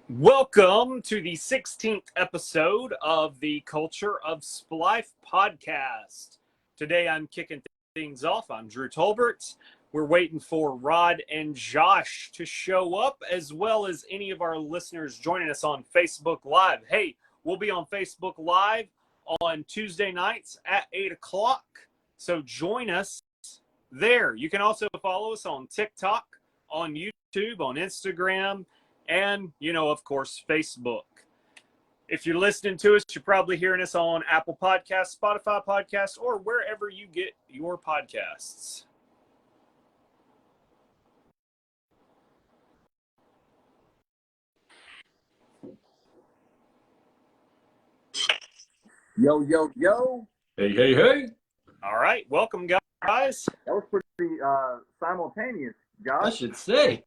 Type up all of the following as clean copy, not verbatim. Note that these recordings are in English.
Welcome to the 16th episode of the Culture of Splife podcast. Today I'm kicking things off. I'm Drew Tolbert. We're waiting for Rod and Josh to show up, as well as any of our listeners joining us on Facebook Live. Hey, we'll be on Facebook Live on Tuesday nights at 8 o'clock. So join us there. You can also follow us on TikTok, on YouTube, on Instagram, and, of course, Facebook. If you're listening to us, you're probably hearing us on Apple Podcasts, Spotify Podcasts, or wherever you get your podcasts. Yo, yo, yo. Hey, hey, hey. All right. Welcome, guys. That was pretty simultaneous, Josh. I should say.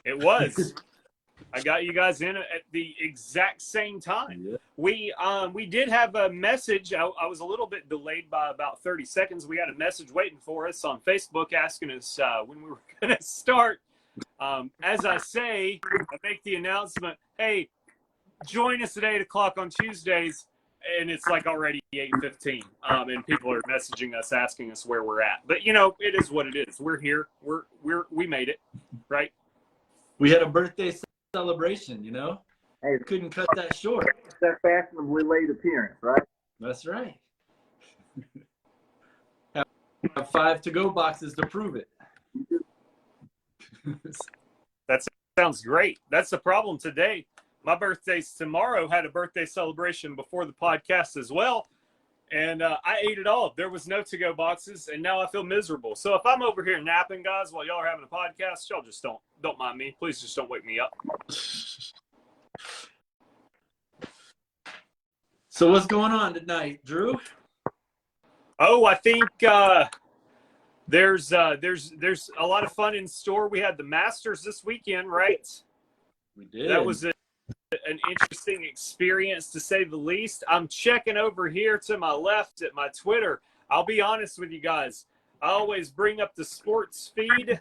It was. I got you guys in at the exact same time. Yeah. We did have a message. I was a little bit delayed by about 30 seconds. We had a message waiting for us on Facebook asking us when we were going to start. As I say, I make the announcement, hey, join us at 8 o'clock on Tuesdays. And it's like already 8:15, and people are messaging us asking us where we're at. But it is what it is. We're here. We made it, right? We had a birthday celebration. Hey, couldn't cut that short. It's that fashionably late appearance, right? That's right. Have 5 to-go boxes to prove it. That sounds great. That's the problem today. My birthday's tomorrow. Had a birthday celebration before the podcast as well. And I ate it all. There was no to-go boxes, and now I feel miserable. So if I'm over here napping, guys, while y'all are having a podcast, y'all just don't mind me. Please just don't wake me up. So what's going on tonight, Drew? Oh, I think there's a lot of fun in store. We had the Masters this weekend, right? We did. That was an interesting experience, to say the least. I'm checking over here to my left at my Twitter. I'll be honest with you guys. I always bring up the sports feed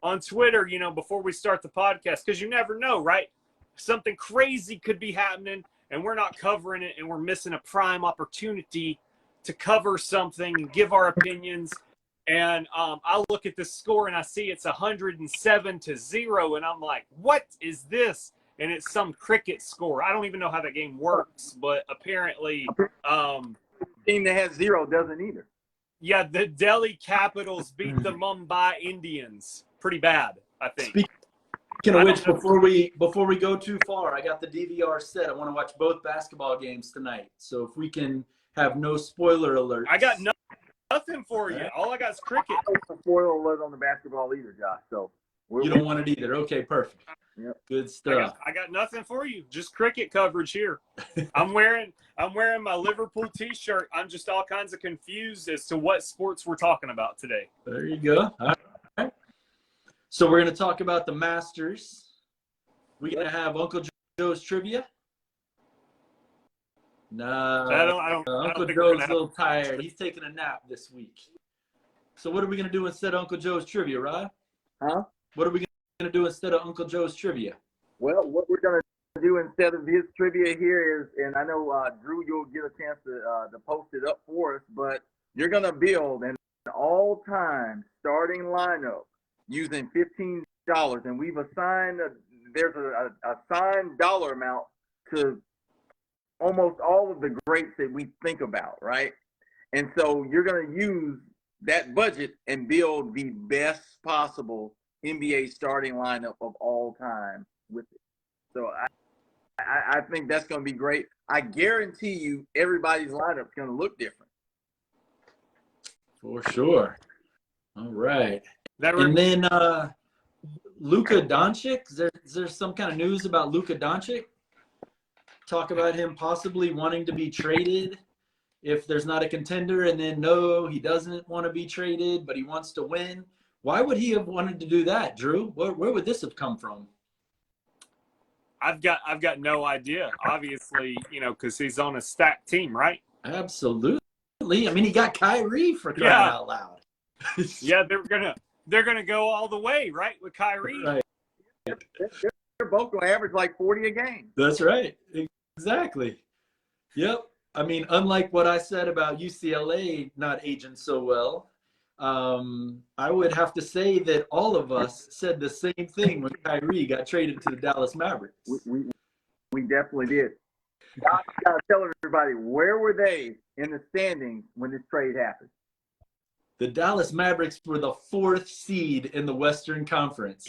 on Twitter, before we start the podcast, because you never know, right? Something crazy could be happening, and we're not covering it, and we're missing a prime opportunity to cover something and give our opinions. And I look at the score, and I see it's 107-0, and I'm like, what is this? And it's some cricket score. I don't even know how that game works, but apparently Team that has 0 doesn't either. Yeah, the Delhi Capitals beat the Mumbai Indians. Pretty bad, I think. Speaking of which, before we go too far, I got the DVR set. I want to watch both basketball games tonight. So if we can have no spoiler alerts. I got nothing for you. All I got is cricket. I don't have a spoiler alert on the basketball either, Josh. So You don't want it either. Okay, perfect. Yep. Good stuff. I got nothing for you. Just cricket coverage here. I'm wearing my Liverpool t-shirt. I'm just all kinds of confused as to what sports we're talking about today. There you go. All right. So we're going to talk about the Masters. We're going to have Uncle Joe's trivia. No, Uncle Joe's a little tired. He's taking a nap this week. So what are we going to do instead of Uncle Joe's trivia, Rod? Huh? What are we going to do instead of Uncle Joe's trivia? Well, what we're going to do instead of his trivia here is, and I know, Drew, you'll get a chance to post it up for us, but you're going to build an all-time starting lineup using $15, and we've assigned, there's a assigned dollar amount to almost all of the greats that we think about, right? And so you're going to use that budget and build the best possible NBA starting lineup of all time with it. So I think that's going to be great. I guarantee you everybody's lineup is going to look different. For sure. All right. And then Luka Doncic, is there some kind of news about Luka Doncic? Talk about him possibly wanting to be traded if there's not a contender, and then no, he doesn't want to be traded, but he wants to win. Why would he have wanted to do that, Drew? Where would this have come from? I've got no idea. Obviously, because he's on a stacked team, right? Absolutely. I mean, he got Kyrie for crying out loud. Yeah, they're gonna go all the way, right, with Kyrie. Right. They're both going to average like 40 a game. That's right. Exactly. Yep. I mean, unlike what I said about UCLA not aging so well, I would have to say that all of us said the same thing when Kyrie got traded to the Dallas Mavericks. We definitely did. I gotta tell everybody, where were they in the standings when this trade happened? The Dallas Mavericks were the 4th seed in the Western Conference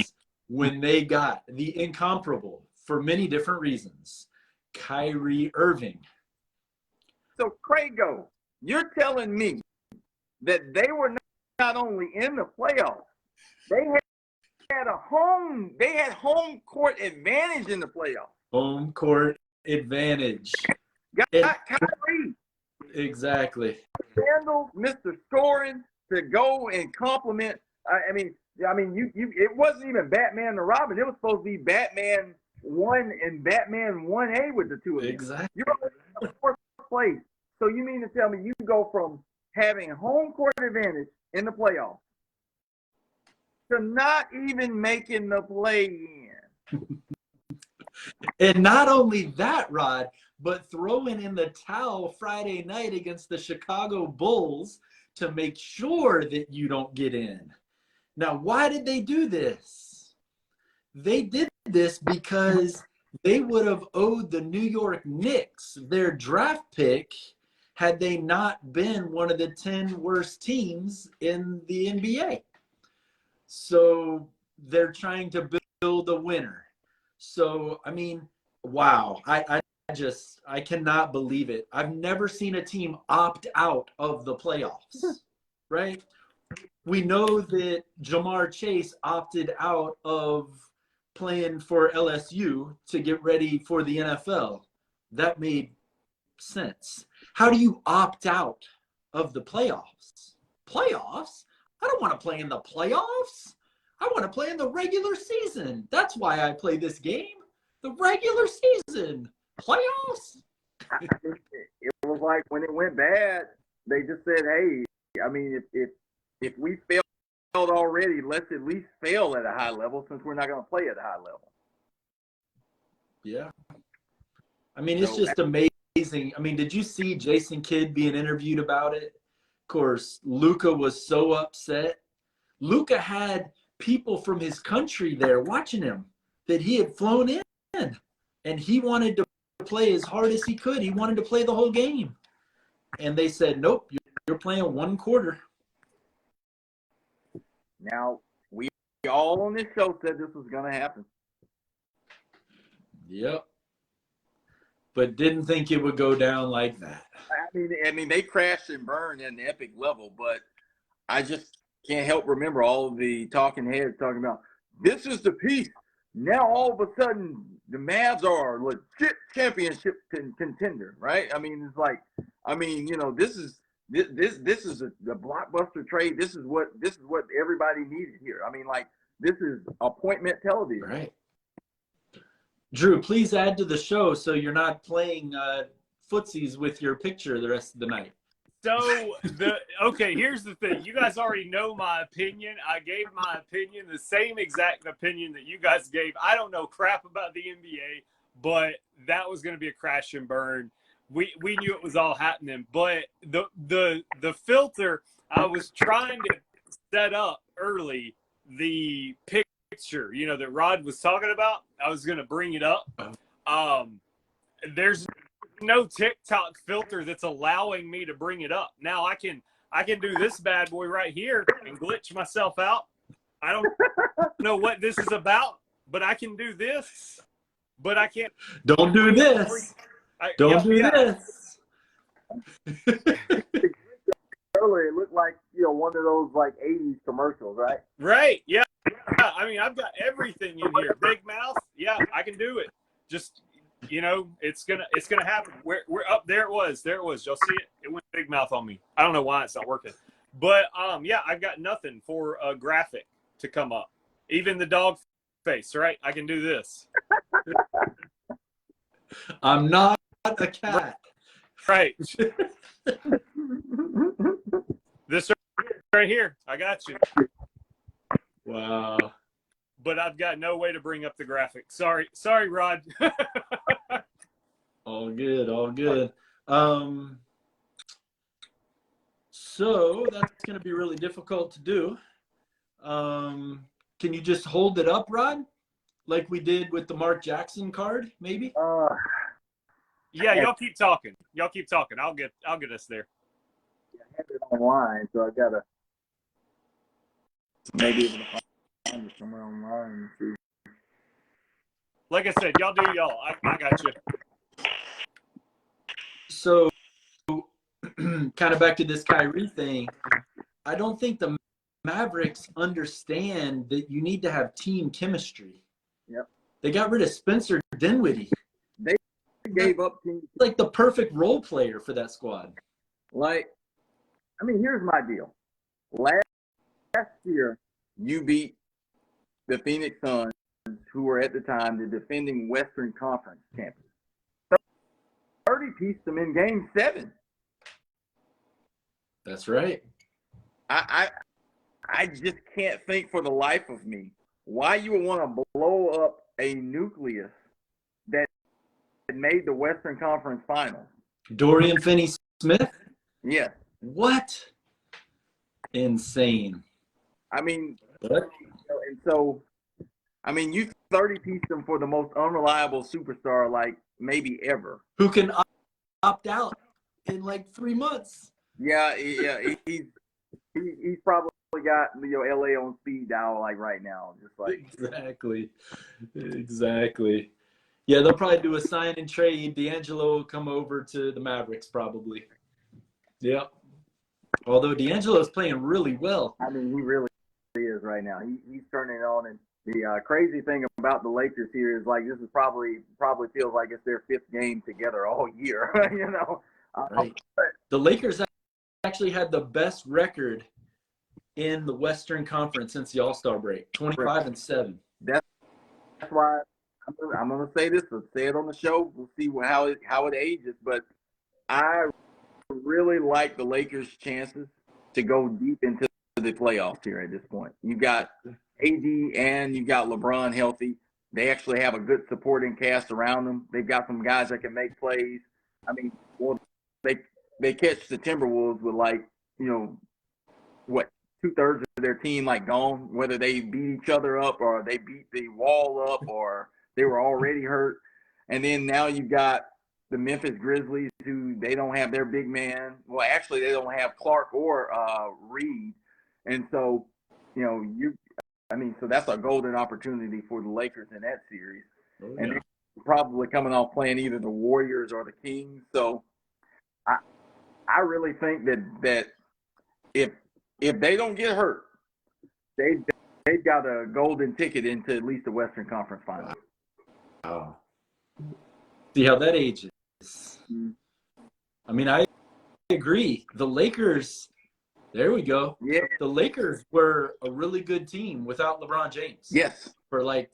when they got the incomparable, for many different reasons, Kyrie Irving. So, Crago, you're telling me that they were not only in the playoffs, they had home court advantage in the playoffs. Home court advantage. Got Kyrie. Exactly. Handle Mr. Scoring to go and compliment. I mean, you. It wasn't even Batman and Robin. It was supposed to be Batman 1 and Batman 1A with the two of them. Exactly. You're in the 4th place. So you mean to tell me you go from having home court advantage in the playoffs to not even making the play-in? And not only that, Rod, but throwing in the towel Friday night against the Chicago Bulls to make sure that you don't get in. Now, why did they do this? They did this because they would have owed the New York Knicks their draft pick had they not been one of the 10 worst teams in the NBA. So they're trying to build a winner. So, I mean, wow. I cannot believe it. I've never seen a team opt out of the playoffs, right? We know that Jamar Chase opted out of playing for LSU to get ready for the NFL. That made sense. How do you opt out of the playoffs? Playoffs? I don't want to play in the playoffs. I want to play in the regular season. That's why I play this game. The regular season. Playoffs? It was like when it went bad, they just said, hey, I mean, if we failed already, let's at least fail at a high level since we're not going to play at a high level. Yeah. I mean, it's just amazing. I mean, did you see Jason Kidd being interviewed about it? Of course, Luka was so upset. Luka had people from his country there watching him that he had flown in, and he wanted to play as hard as he could. He wanted to play the whole game. And they said, nope, you're playing 1 quarter. Now, we all on this show said this was going to happen. Yep. But didn't think it would go down like that. I mean, they crashed and burned at an epic level, but I just can't help remember all of the talking heads talking about, this is the piece. Now, all of a sudden, the Mavs are a legit championship contender, right? I mean, it's like, I mean, you know, this is the blockbuster trade. This is what everybody needed here. I mean, like, this is appointment television. Right. Drew, please add to the show so you're not playing footsies with your picture the rest of the night. So, okay, here's the thing. You guys already know my opinion. I gave my opinion, the same exact opinion that you guys gave. I don't know crap about the NBA, but that was going to be a crash and burn. We knew it was all happening. But the filter, I was trying to set up early the picture, you know, that Rod was talking about. I was going to bring it up. There's no TikTok filter that's allowing me to bring it up. Now I can do this bad boy right here and glitch myself out. I don't know what this is about, but I can do this. But I can't. Don't do this. Don't do this. Earlier, it looked like, you know, one of those like 80s commercials, right? Right. Yeah. I mean, I've got everything in here. Big mouth. Yeah, I can do it. Just, you know, it's gonna happen. We're up. There it was. Y'all see it? It went big mouth on me. I don't know why it's not working. But yeah, I've got nothing for a graphic to come up. Even the dog face, right? I can do this. I'm not a cat. Right. This right here. I got you. Wow. but I've got no way to bring up the graphic. Sorry, Rod. All good, all good. So that's going to be really difficult to do. Can you just hold it up, Rod? Like we did with the Mark Jackson card, maybe? Yeah, y'all keep talking. I'll get us there. I have it online, so I gotta maybe able to find it somewhere online. Like I said, y'all do y'all. I got you. So, kind of back to this Kyrie thing, I don't think the Mavericks understand that you need to have team chemistry. Yep. They got rid of Spencer Dinwiddie. They gave up team. Like the perfect role player for that squad. Like, I mean, here's my deal. Last year, you beat the Phoenix Suns, who were at the time the defending Western Conference champions. 30-pieced them in Game 7. That's right. I just can't think for the life of me why you would want to blow up a nucleus that made the Western Conference Finals. Dorian Finney-Smith? Yes. What? Insane. I mean, What? and so, I mean, you 30-pieced them for the most unreliable superstar, like, maybe ever. Who can opt out in like 3 months? Yeah, he's probably got LA on speed dial like right now, just like exactly. Yeah, they'll probably do a sign and trade. D'Angelo will come over to the Mavericks probably. Yep. Although D'Angelo's playing really well. I mean, he really is right now. He's turning it on, and the crazy thing about the Lakers here is like this is probably feels like it's their 5th game together all year. Right. The Lakers actually had the best record in the Western Conference since the All-Star break, 25-7. That's why I'm gonna say this. Let's say it on the show. We'll see how it ages. But I really like the Lakers' chances to go deep into the playoffs here at this point. You got AD and you got LeBron healthy. They actually have a good supporting cast around them. They've got some guys that can make plays. I mean, well, they catch the Timberwolves with like, what, 2/3 of their team like gone, whether they beat each other up or they beat the wall up or they were already hurt. And then now you got the Memphis Grizzlies, who they don't have their big man. Well, actually, they don't have Clark or Reed. And so, so that's a golden opportunity for the Lakers in that series. Oh, yeah. And they're probably coming off playing either the Warriors or the Kings. So I really think that if they don't get hurt, they've got a golden ticket into at least the Western Conference Finals. Wow. See how that ages. Mm-hmm. I mean, I agree. The Lakers, there we go. Yeah. The Lakers were a really good team without LeBron James. Yes. For like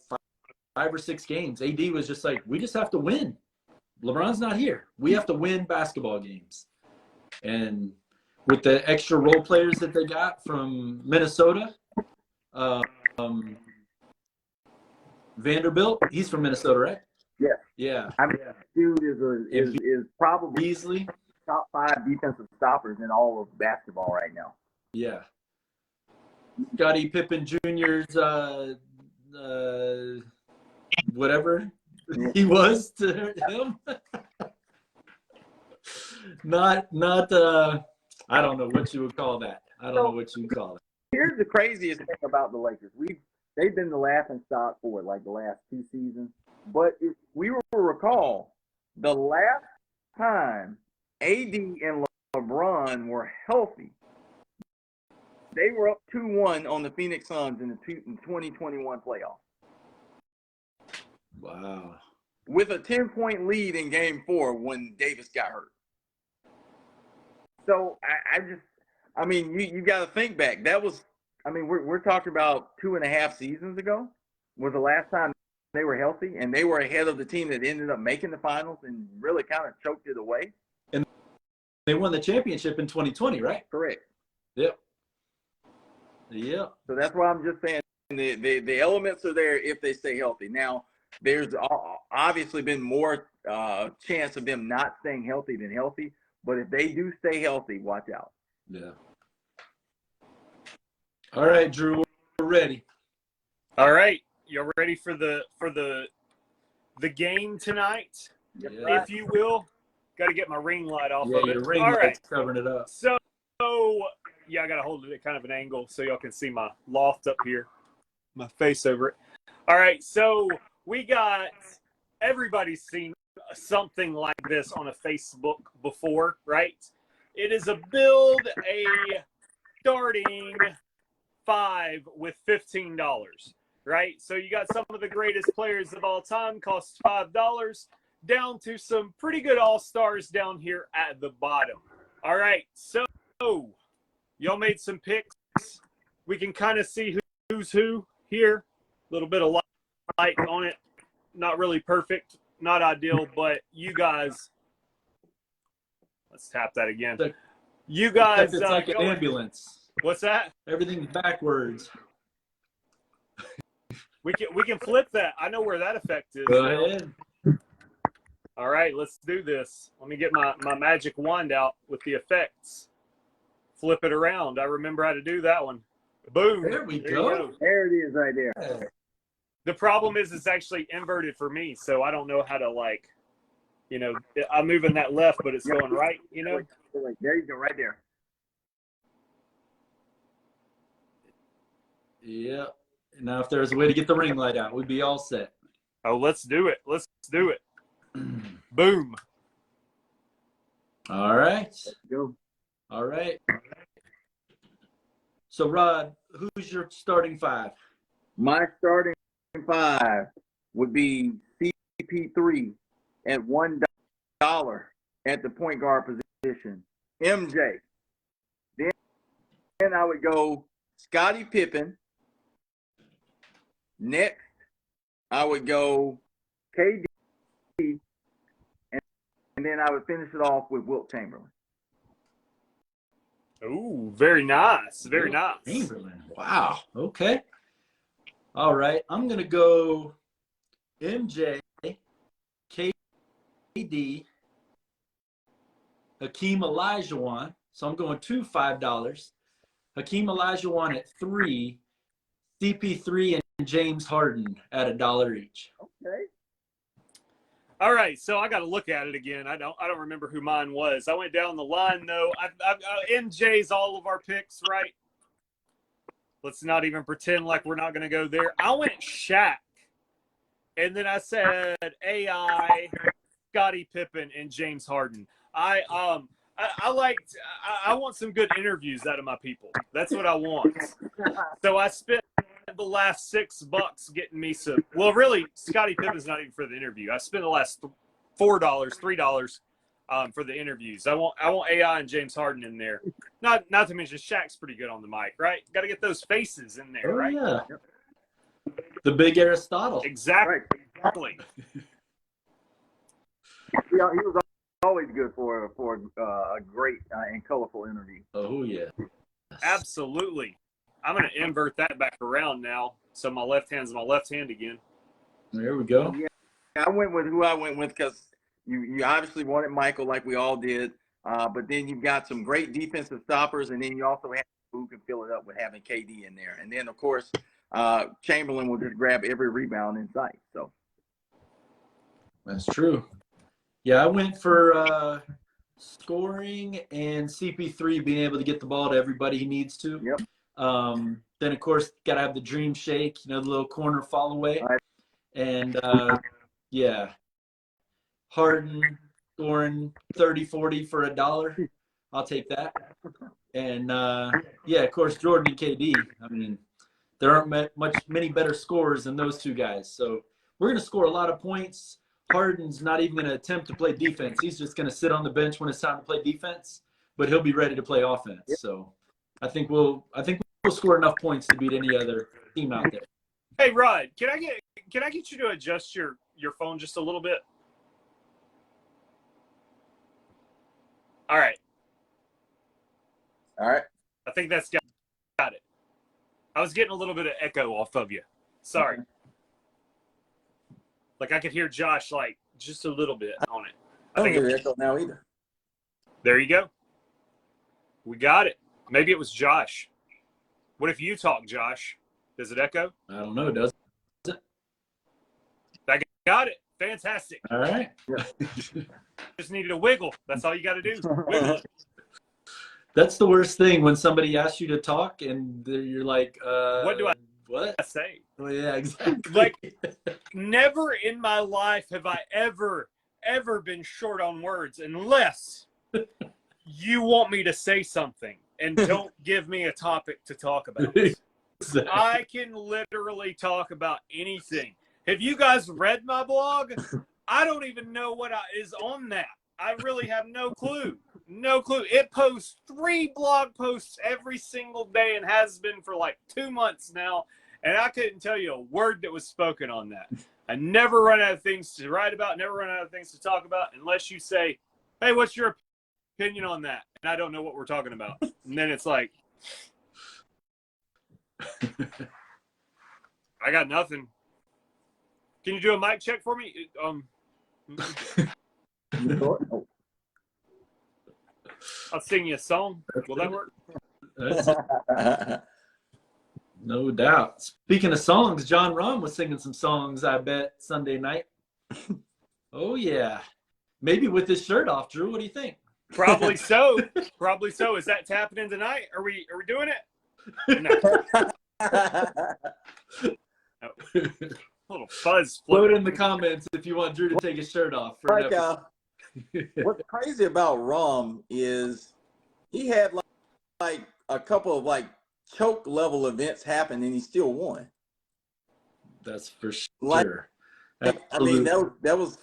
5 or 6 games. AD was just like, we just have to win. LeBron's not here. We have to win basketball games. And with the extra role players that they got from Minnesota, Vanderbilt, he's from Minnesota, right? Yeah. Yeah. I mean, dude is probably Beasley, top 5 defensive stoppers in all of basketball right now. Yeah. Scottie Pippen Jr.'s whatever he was to him. not I don't know what you would call that. Here's the craziest thing about the Lakers. They've been the laughing stock for like the last 2 seasons. But if we will recall, the last time AD and LeBron were healthy, they were up 2-1 on the Phoenix Suns in the 2021 playoffs. Wow. With a 10-point lead in Game 4 when Davis got hurt. So you got to think back. That was, we're talking about 2.5 seasons ago was the last time they were healthy, and they were ahead of the team that ended up making the finals and really kind of choked it away. And they won the championship in 2020, right? Correct. Yep. So that's why I'm just saying the elements are there if they stay healthy. Now, there's obviously been more chance of them not staying healthy than healthy, but if they do stay healthy, watch out. Yeah. All right, Drew, we're ready. All right, you're ready for the game tonight, Yeah. if you will. Got to get my ring light off Yeah, of it. your ring All light's right, covering it up. so yeah, I got to hold it at kind of an angle so y'all can see my loft up here, my face over it. All right, so we got, everybody's seen something like this on a Facebook before, right? It is a build a starting 5 with $15, right? So you got some of the greatest players of all time, costs $5, down to some pretty good all-stars down here at the bottom. All right, so y'all made some picks. We can kind of see who's who here. A little bit of light on it. Not really perfect, not ideal, but you guys, let's tap that again. You guys, it's like an ambulance. What's that? Everything's backwards. We can flip that. I know where that effect is. Go ahead. All right, let's do this. Let me get my magic wand out with the effects. Flip it around. I remember how to do that one. Boom. There we go. There it is right there. The problem is it's actually inverted for me, so I don't know how to, like, I'm moving that left, but it's going right, There you go, right there. Yeah. Now, if there's a way to get the ring light out, we'd be all set. Oh, let's do it. Let's do it. Boom. All right. Let's go. All right. So, Rod, who's your starting 5? My starting 5 would be CP3 at $1 at the point guard position. MJ. Then I would go Scottie Pippen. Next, I would go KD. And then I would finish it off with Wilt Chamberlain. Ooh, very nice. Very nice. Chamberlain. Wow. Okay. All right. I'm going to go MJ, KD, Hakeem Olajuwon. So I'm going two $5. Hakeem Olajuwon at 3, CP3 and James Harden at $1 each. Okay. All right, so I got to look at it again. I don't remember who mine was. I went down the line though. MJ's all of our picks, right? Let's not even pretend like we're not going to go there. I went Shaq, and then I said AI, Scottie Pippen, and James Harden. I want some good interviews out of my people. That's what I want. So I spent the last $6 getting me some. Well, really, Scottie Pippen's not even for the interview. I spent the last $3 for the interviews. I want AI and James Harden in there. Not to mention Shaq's pretty good on the mic, right? Got to get those faces in there, right? Yeah. The big Aristotle. Exactly. Right. Yeah, he was always good for a great and colorful interview. Oh yeah. Absolutely. I'm going to invert that back around now, so my left hand's my left hand again. There we go. Yeah, I went with who I went with because you obviously wanted Michael like we all did, but then you've got some great defensive stoppers, and then you also have who can fill it up with having KD in there. And then, of course, Chamberlain will just grab every rebound in sight. So That's true. Yeah, I went for scoring and CP3 being able to get the ball to everybody he needs to. Yep. Then, of course, got to have the dream shake, the little corner fall away. Right. And, yeah, Harden scoring 30, 40 for $1. I'll take that. And, yeah, of course, Jordan and KD. I mean, there aren't many better scorers than those two guys. So we're going to score a lot of points. Harden's not even going to attempt to play defense. He's just going to sit on the bench when it's time to play defense, but he'll be ready to play offense. Yep. So I think we'll score enough points to beat any other team out there. Hey Rod, can I get you to adjust your phone just a little bit? All right. All right. I think that's got it. I was getting a little bit of echo off of you. Sorry. Okay. Like I could hear Josh like just a little bit on it. I don't hear the echo now either. There you go. We got it. Maybe it was Josh. What if you talk, Josh? Does it echo? I don't know. Does it? I got it. Fantastic. All right. Yeah. Just needed a wiggle. That's all you got to do. Wiggle it. That's the worst thing when somebody asks you to talk and you're like, What do what? I say? Well, yeah, exactly. Like, never in my life have I ever been short on words unless you want me to say something and don't give me a topic to talk about. Exactly. I can literally talk about anything. Have you guys read my blog? I don't even know what is on that. I really have no clue. No clue. It posts 3 blog posts every single day and has been for like 2 months now. And I couldn't tell you a word that was spoken on that. I never run out of things to write about, never run out of things to talk about unless you say, hey, what's your opinion on that? And I don't know what we're talking about. And then it's like, I got nothing. Can you do a mic check for me? I'll sing you a song. Will that work? No doubt. Speaking of songs, John Rahm was singing some songs, I bet, Sunday night. Oh, yeah. Maybe with his shirt off, Drew. What do you think? Probably so. Probably so. Is that happening tonight? Are we doing it? No. A little fuzz Throw it floating. in the comments if you want Drew to take his shirt off. For an episode. What's crazy about Rom is he had like a couple of like choke level events happen and he still won. That's for sure. Like, I mean, that was.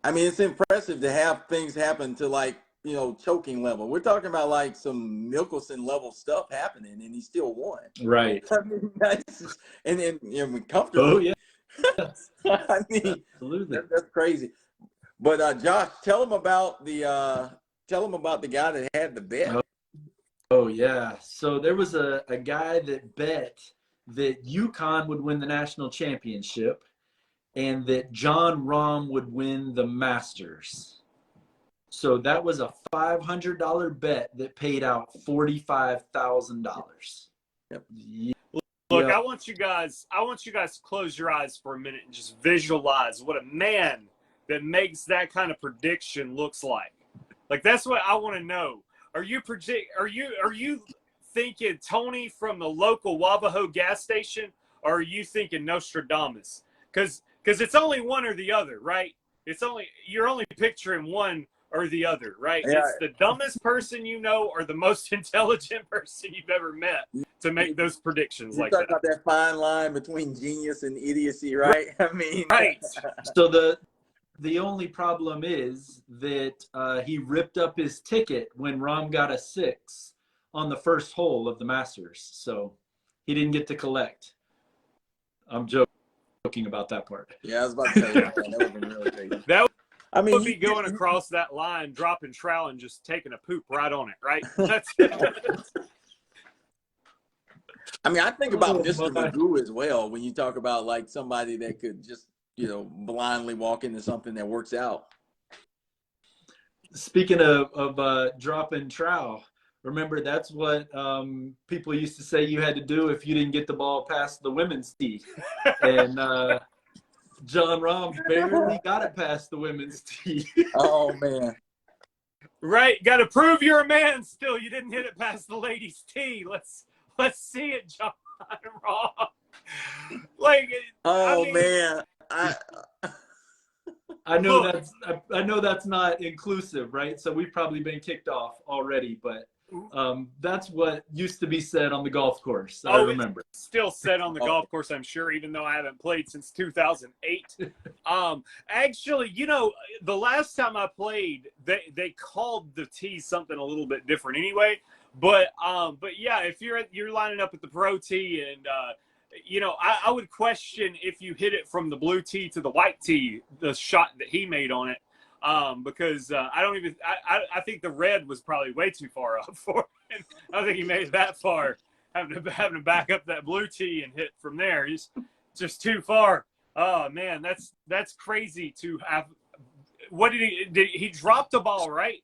I mean, it's impressive to have things happen to like, you know, choking level. We're talking about like some Mickelson level stuff happening, and he still won. Right. I mean, and then comfortably. Oh yeah. I mean, Absolutely. that's crazy. But Josh, tell him about the guy that had the bet. Oh yeah. So there was a guy that bet that UConn would win the national championship and that John Rahm would win the Masters. So that was a $500 bet that paid out $45,000. Yep. Look, I want you guys to close your eyes for a minute and just visualize what a man that makes that kind of prediction looks like. Like, that's what I want to know. Are you thinking Tony from the local Wabahoe gas station, or are you thinking Nostradamus? Because it's only one or the other, right? You're only picturing one or the other, right? Yeah. It's the dumbest person you know or the most intelligent person you've ever met to make those predictions like that. You talk about that fine line between genius and idiocy, right? I mean, right. So the only problem is that he ripped up his ticket when Rahm got a 6 on the first hole of the Masters. So he didn't get to collect. I'm joking about that part. Yeah, I was about to say that would have been really crazy. That I mean, would be going across that line, dropping trowel, and just taking a poop right on it, right? That's I mean, I think about Oh, Mr. my. Magoo as well when you talk about like somebody that could just, you know, blindly walk into something that works out. Speaking of dropping trowel, remember that's what people used to say you had to do if you didn't get the ball past the women's tee. And John Rahm barely got it past the women's tee. Oh man. right. Got to prove you're a man still. You didn't hit it past the ladies' tee. Let's see it, John Rahm. Like, Oh I mean, man. I know that's not inclusive, right? So we've probably been kicked off already, but that's what used to be said on the golf course. I remember. It's still said on the golf course, I'm sure, even though I haven't played since 2008. Actually, you know, the last time I played, they called the tee something a little bit different anyway. But yeah, if you're lining up at the pro tee and you know, I would question if you hit it from the blue tee to the white tee, the shot that he made on it, because I think the red was probably way too far up for him. I don't think he made it that far. having to back up that blue tee and hit from there. He's just too far. Oh man, that's crazy to have. What did he drop the ball, right?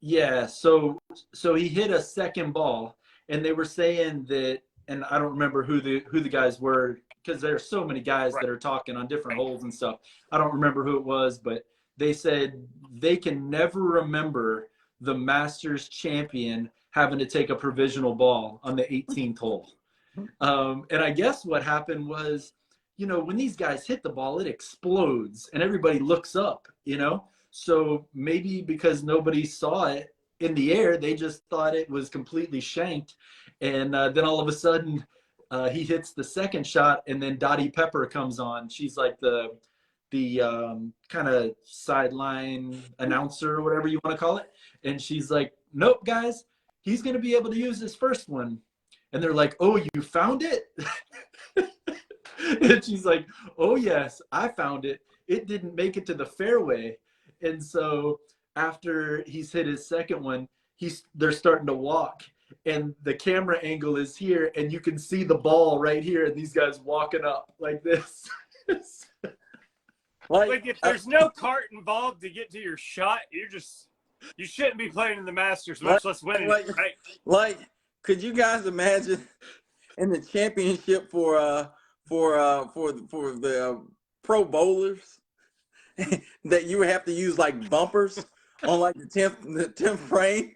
Yeah, so he hit a second ball, and they were saying that, and I don't remember who the guys were, because there's so many guys that are talking on different holes and stuff. I don't remember who it was, but they said they can never remember the Masters champion having to take a provisional ball on the 18th hole. And I guess what happened was, when these guys hit the ball, it explodes, and everybody looks up, So maybe because nobody saw it in the air, they just thought it was completely shanked. And then all of a sudden, he hits the second shot, and then Dottie Pepper comes on. She's like the kind of sideline announcer or whatever you want to call it. And she's like, "Nope, guys, he's going to be able to use his first one." And they're like, "Oh, you found it?" And she's like, "Oh, yes, I found it. It didn't make it to the fairway." And so after he's hit his second one, they're starting to walk, and the camera angle is here, and you can see the ball right here, and these guys walking up like this. Like if there's no cart involved to get to your shot, you shouldn't be playing in the Masters, much less winning it, right? Like, could you guys imagine in the championship for the pro bowlers that you would have to use like bumpers on like the 10th frame?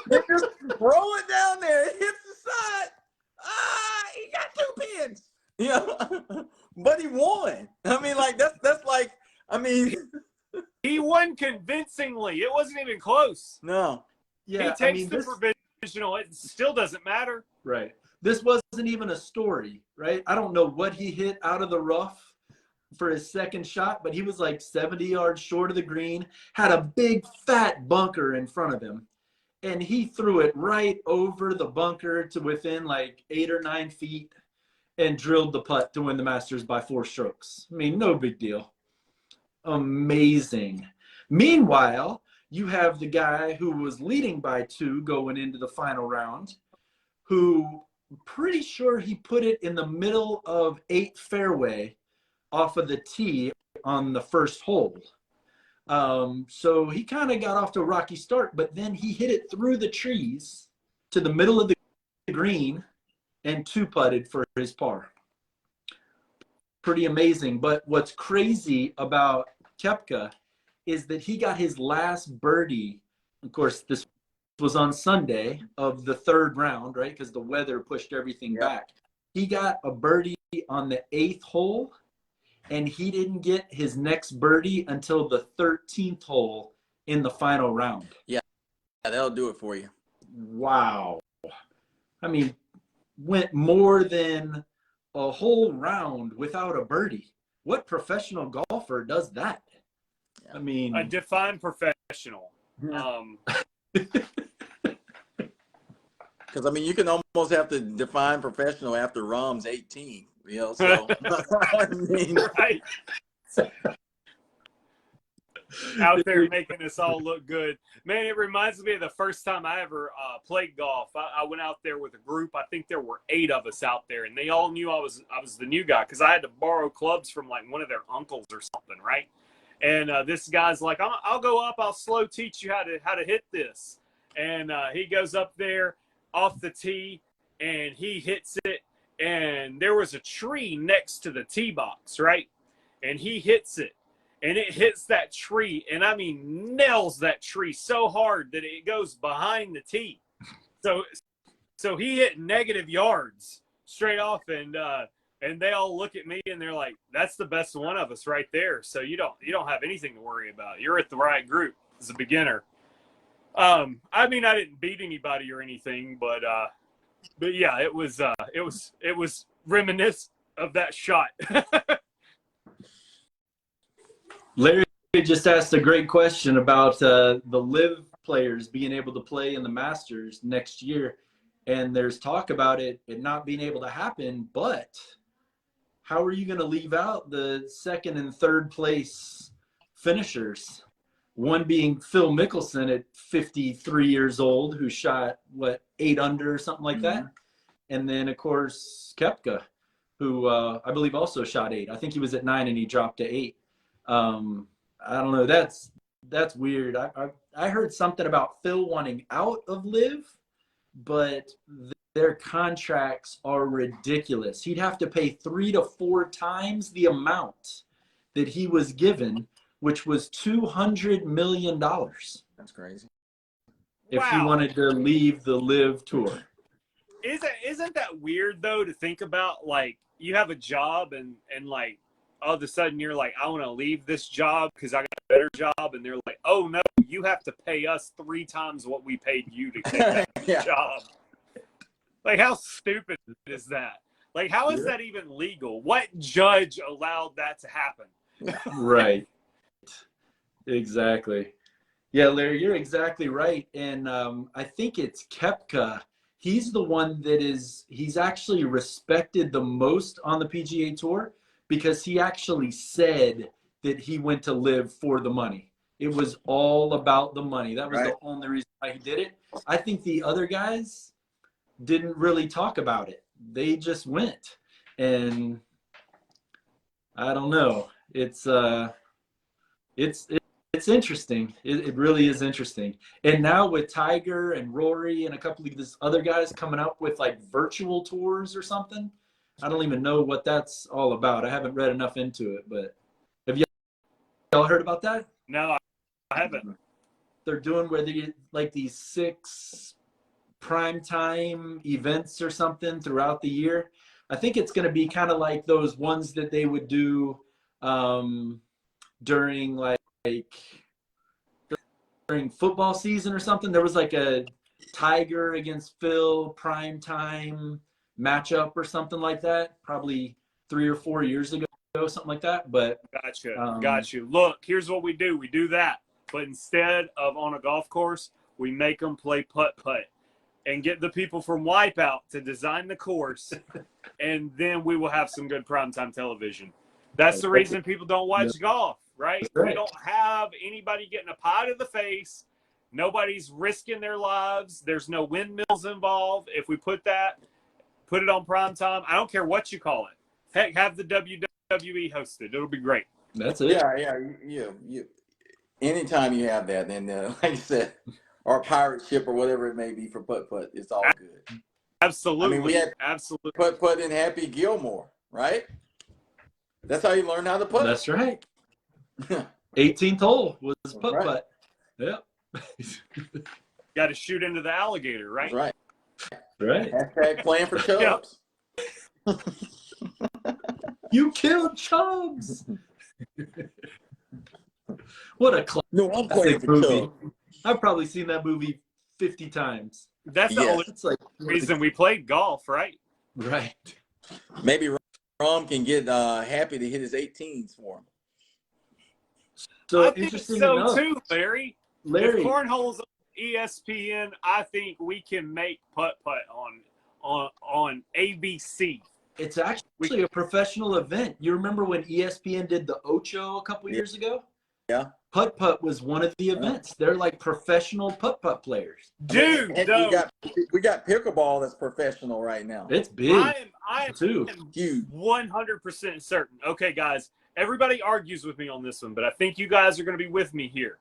They just roll it down there, it hits the side. He got 2 pins. But he won. I mean, like that's like, I mean, he won convincingly. It wasn't even close. No. Yeah, he takes the provisional. It still doesn't matter. Right. This wasn't even a story, right? I don't know what he hit out of the rough for his second shot, but he was like 70 yards short of the green, had a big fat bunker in front of him, and he threw it right over the bunker to within like 8 or 9 feet and drilled the putt to win the Masters by 4 strokes. I mean, no big deal. Amazing. Meanwhile, you have the guy who was leading by 2 going into the final round, who pretty sure he put it in the middle of 8 fairway off of the tee on the first hole. So he kind of got off to a rocky start, but then he hit it through the trees to the middle of the green and 2-putted for his par. Pretty amazing. But what's crazy about Koepka is that he got his last birdie. Of course, this was on Sunday of the 3rd round, right? Because the weather pushed everything back. He got a birdie on the 8th hole, and he didn't get his next birdie until the 13th hole in the final round. Yeah, that'll do it for you. Wow. I mean, went more than a whole round without a birdie. What professional golfer does that? I mean, a defined professional. Because I mean, you can almost have to define professional after Rahm's 18. So I mean, right. Out there making us all look good, man. It reminds me of the first time I ever played golf. I went out there with a group. I think there were 8 of us out there, and they all knew I was the new guy because I had to borrow clubs from like one of their uncles or something, right? And this guy's like, I'll go up. I'll slow teach you how to hit this. And he goes up there off the tee, and he hits it. And there was a tree next to the tee box, right? And he hits it. And it hits that tree, and I mean nails that tree so hard that it goes behind the tee. So he hit negative yards straight off, and they all look at me and they're like, "That's the best one of us right there." So you don't have anything to worry about. You're at the right group as a beginner. I mean, I didn't beat anybody or anything, but yeah, it was reminiscent of that shot. Larry just asked a great question about the live players being able to play in the Masters next year. And there's talk about it not being able to happen, but how are you going to leave out the 2nd and 3rd place finishers? one being Phil Mickelson at 53 years old, who shot, 8 under or something like that. And then, of course, Koepka, who I believe also shot 8. I think he was at 9 and he dropped to 8. I don't know. That's weird. I heard something about Phil wanting out of Live, but their contracts are ridiculous. He'd have to pay 3 to 4 times the amount that he was given, which was $200 million. That's crazy. If he wanted to leave the Live Tour. Isn't that weird though to think about? Like, you have a job and like all of a sudden you're like, I want to leave this job because I got a better job, and they're like, oh no, you have to pay us 3 times what we paid you to get that job. Like, how stupid is that? Like, how is that even legal? What judge allowed that to happen? Right. Exactly. Yeah, Larry, you're exactly right. And I think it's Koepka. He's the one that he's actually respected the most on the PGA Tour, because he actually said that he went to Live for the money. It was all about the money. That was the only reason why he did it. I think the other guys didn't really talk about it. They just went. And I don't know. It's interesting. It really is interesting. And now with Tiger and Rory and a couple of these other guys coming up with like virtual tours or something, I don't even know what that's all about. I haven't read enough into it, but have y'all heard about that? No, I haven't. They're doing where they like these 6 primetime events or something throughout the year. I think it's going to be kind of like those ones that they would do during football season or something. There was like a Tiger against Phil primetime matchup or something like that, probably 3 or 4 years ago, something like that. But got you. Look, here's what we do. We do that, but instead of on a golf course, we make them play putt-putt and get the people from Wipeout to design the course, and then we will have some good primetime television. That's the reason people don't watch golf, right? We don't have anybody getting a pie to the face. Nobody's risking their lives. There's no windmills involved. If we put it on primetime, I don't care what you call it. Heck, have the WWE hosted. It'll be great. That's it. Yeah. Anytime you have that, then like you said, or pirate ship or whatever it may be for putt-putt, it's all good. Absolutely. I mean, we had absolutely putt-putt in Happy Gilmore, right? That's how you learn how to putt. That's right. 18th hole was putt-putt. Yep. Got to shoot into the alligator, right? That's right. Hashtag playing for Chubbs. You killed Chubbs. What a classic I'm playing for movie. Chubbs. I've probably seen that movie 50 times. That's the only reason we played golf, right? Right. Maybe Rom can get Happy to hit his 18s for him. So I think interesting so enough, too, Larry. If cornhole's on ESPN, I think we can make putt-putt on ABC. It's actually a professional event. You remember when ESPN did the Ocho a couple years ago? Yeah. Putt-putt was one of the events. They're like professional putt-putt players. Dude, we got pickleball that's professional right now. It's big. I am huge. 100% certain. Okay, guys, everybody argues with me on this one, but I think you guys are going to be with me here.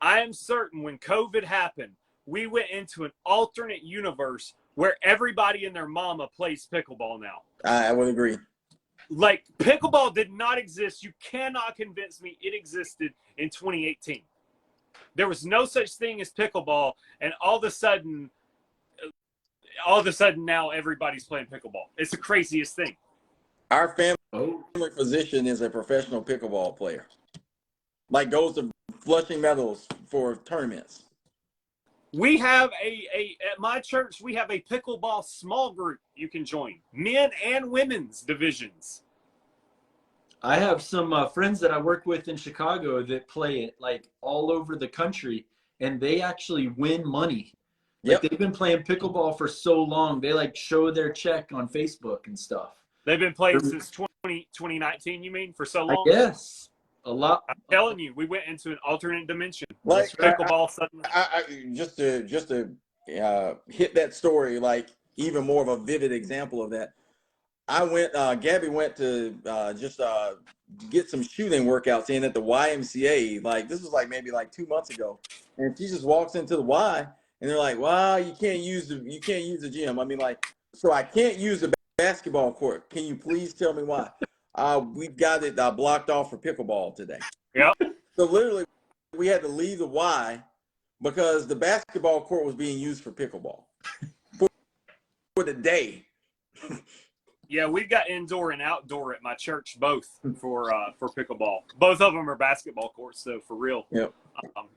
I am certain when COVID happened, we went into an alternate universe where everybody and their mama plays pickleball now. I would agree. Like, pickleball did not exist. You cannot convince me it existed in 2018. There was no such thing as pickleball, and all of a sudden now everybody's playing pickleball. It's the craziest thing. Our family physician is a professional pickleball player. Like, goes to Flushing Meadows for tournaments. We have at my church, we have a pickleball small group you can join. Men and women's divisions. I have some friends that I work with in Chicago that play it like all over the country, and they actually win money. Like, they've been playing pickleball for so long. They like show their check on Facebook and stuff. They've been playing since 2019, you mean, for so long? Yes. A lot. I'm telling you, we went into an alternate dimension. Like Pickleball suddenly. just to hit that story, like even more of a vivid example of that. I went. Gabby went to just get some shooting workouts in at the YMCA. Like this was like maybe like 2 months ago, and she just walks into the Y, and they're like, "Wow, you can't use the gym." I mean, like, so I can't use the basketball court. Can you please tell me why? We've got it blocked off for pickleball today. Yep. So literally, we had to leave the Y because the basketball court was being used for pickleball for the day. Yeah, we've got indoor and outdoor at my church both for pickleball. Both of them are basketball courts, though, for real. Yep.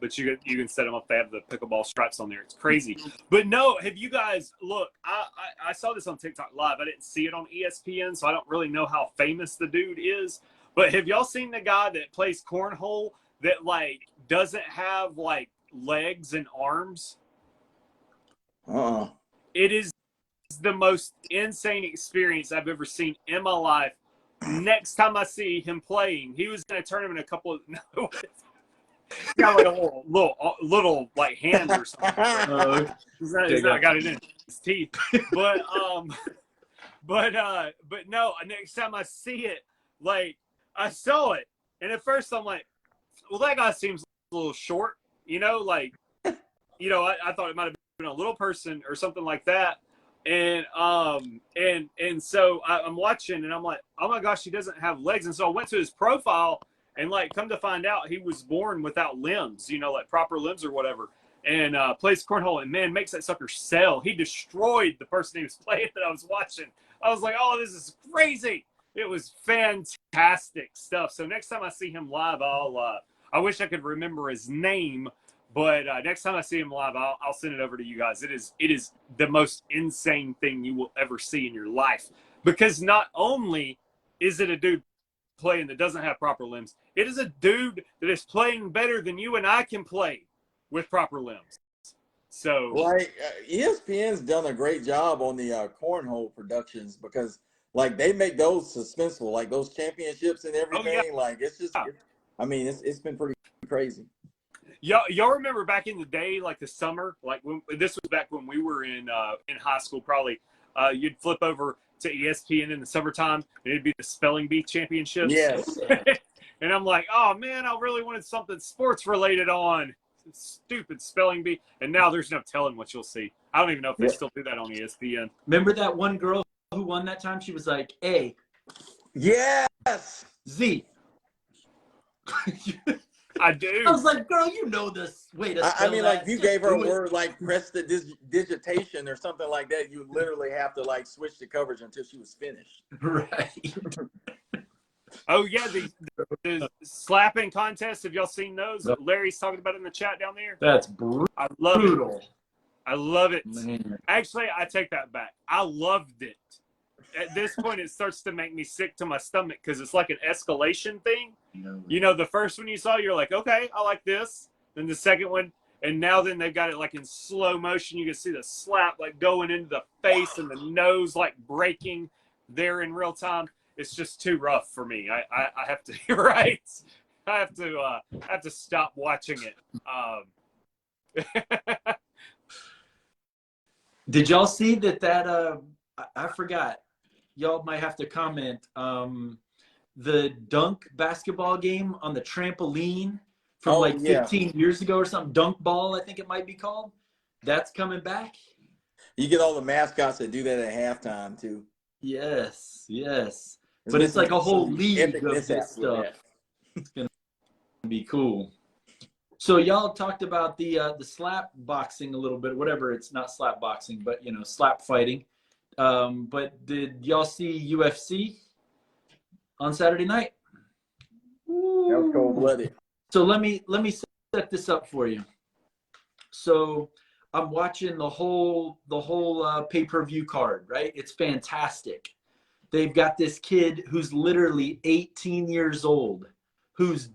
But you can set them up. They have the pickleball stripes on there. It's crazy. But no, have you guys look? I saw this on TikTok Live. I didn't see it on ESPN, so I don't really know how famous the dude is. But have y'all seen the guy that plays cornhole that like doesn't have like legs and arms? It is the most insane experience I've ever seen in my life. Next time I see him playing, he was in a tournament a couple of no, he's got like a little like hand or something. He's not got it in his teeth. But no, next time I see it, like I saw it, and at first I'm like, well, that guy seems a little short, like I thought it might have been a little person or something like that. And so I'm watching and I'm like, oh my gosh, he doesn't have legs. And so I went to his profile and like come to find out he was born without limbs, like proper limbs or whatever. And plays cornhole and man makes that sucker sell. He destroyed the person he was playing that I was watching. I was like, oh, this is crazy. It was fantastic stuff. So next time I see him live, I wish I could remember his name. But next time I see him live, I'll send it over to you guys. It is the most insane thing you will ever see in your life. Because not only is it a dude playing that doesn't have proper limbs, it is a dude that is playing better than you and I can play with proper limbs. So, like ESPN's done a great job on the cornhole productions because like they make those suspenseful, like those championships and everything. Oh, yeah. Like it's just, it's been pretty crazy. Y'all remember back in the day, like the summer, like this was back when we were in high school, probably. You'd flip over to ESPN in the summertime, and it'd be the spelling bee championships. Yes. And I'm like, oh man, I really wanted something sports related on. Stupid spelling bee, and now there's no telling what you'll see. I don't even know if they still do that on ESPN. Remember that one girl who won that time? She was like A. Yes. Z. I do. I was like, girl, you know this way to spell I mean, that. like, you gave her a word like prestidigitation or something like that. You literally have to, like, switch the coverage until she was finished. Right. Oh, yeah, the slapping contest. Have y'all seen those? Yep. Larry's talking about it in the chat down there. That's brutal. I love Brutal. it. I love it. Man. Actually, I take that back. I loved it. At this point, it starts to make me sick to my stomach because it's like an escalation thing. The first one you saw, you're like, okay, I like this. Then the second one, and now then they've got it like in slow motion. You can see the slap like going into the face and the nose like breaking there in real time. It's just too rough for me. I have to, you're right. I have to stop watching it. Did y'all see that I forgot. Y'all might have to comment. The dunk basketball game on the trampoline from 15 years ago or something. Dunk ball, I think it might be called. That's coming back. You get all the mascots that do that at halftime too. Yes. But it's like a whole league of this stuff. It's gonna be cool. So y'all talked about the slap boxing a little bit. Whatever, it's not slap boxing, but slap fighting. But did y'all see UFC on Saturday night? That was cold-blooded. So let me set this up for you. So I'm watching the whole pay-per-view card, right? It's fantastic. They've got this kid who's literally 18 years old, who's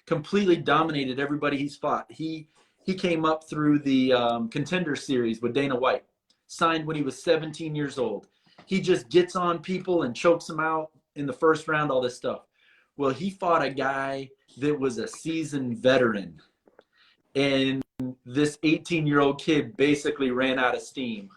completely dominated everybody he's fought. He came up through the Contender Series with Dana White. Signed when he was 17 years old. He just gets on people and chokes them out in the first round, all this stuff. Well, he fought a guy that was a seasoned veteran. And this 18-year-old kid basically ran out of steam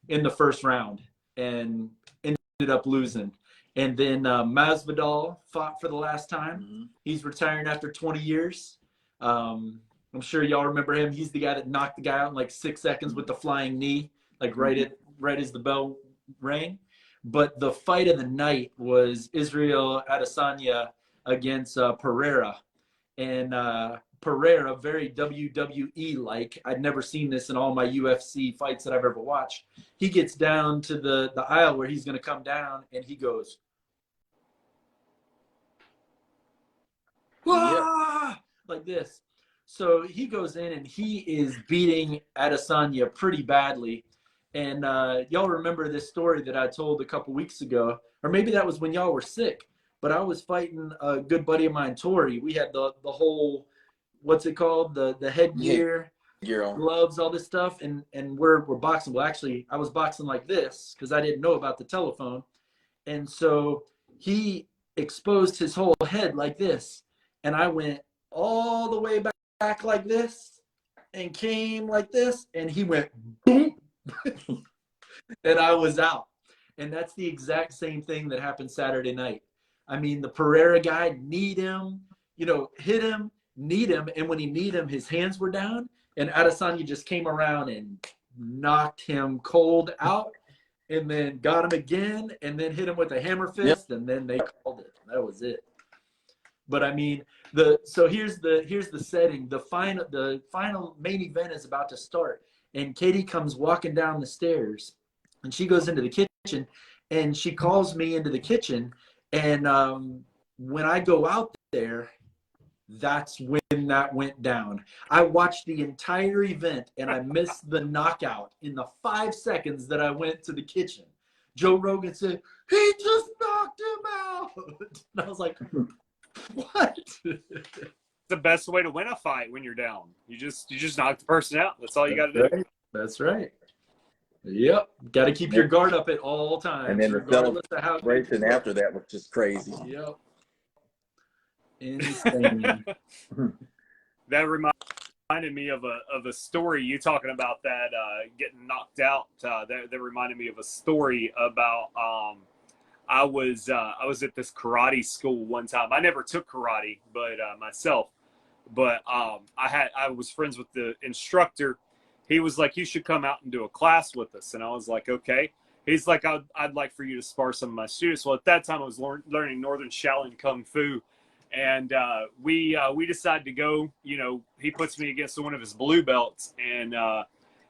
in the first round and ended up losing. And then Masvidal fought for the last time. Mm-hmm. He's retiring after 20 years. I'm sure y'all remember him. He's the guy that knocked the guy out in like 6 seconds with the flying knee, like right as the bell rang. But the fight of the night was Israel Adesanya against Pereira. And Pereira, very WWE-like. I'd never seen this in all my UFC fights that I've ever watched. He gets down to the aisle where he's going to come down, and he goes, "Wah!" like this. So he goes in, and he is beating Adesanya pretty badly. And y'all remember this story that I told a couple weeks ago, or maybe that was when y'all were sick. But I was fighting a good buddy of mine, Tori. We had the whole, what's it called? The headgear, gloves, all this stuff. And we're boxing. Well, actually, I was boxing like this because I didn't know about the telephone. And so he exposed his whole head like this. And I went all the way back like this and came like this. And he went boom. And I was out. And that's the exact same thing that happened Saturday night. I mean, the Pereira guy, hit him, kneed him. And when he kneed him, his hands were down. And Adesanya just came around and knocked him cold out and then got him again and then hit him with a hammer fist. Yep. And then they called it. That was it. But I mean, so here's the setting. The final main event is about to start. And Katie comes walking down the stairs and she goes into the kitchen and she calls me into the kitchen. And when I go out there, that's when that went down. I watched the entire event and I missed the knockout in the 5 seconds that I went to the kitchen. Joe Rogan said, "He just knocked him out." And I was like, what? The best way to win a fight when you're down. You just knock the person out. That's all you got to do. That's right. Yep. Got to keep your guard up at all times. And then the celebration after that was just crazy. Yep. Insane. That reminded me of a story. You talking about that getting knocked out. That reminded me of a story about I was at this karate school one time. I never took karate, but myself. But I was friends with the instructor. He was like, "You should come out and do a class with us." And I was like, "Okay." He's like, I'd like for you to spar some of my students. Well, at that time I was learning Northern Shaolin Kung Fu. And we decided to go. He puts me against one of his blue belts. And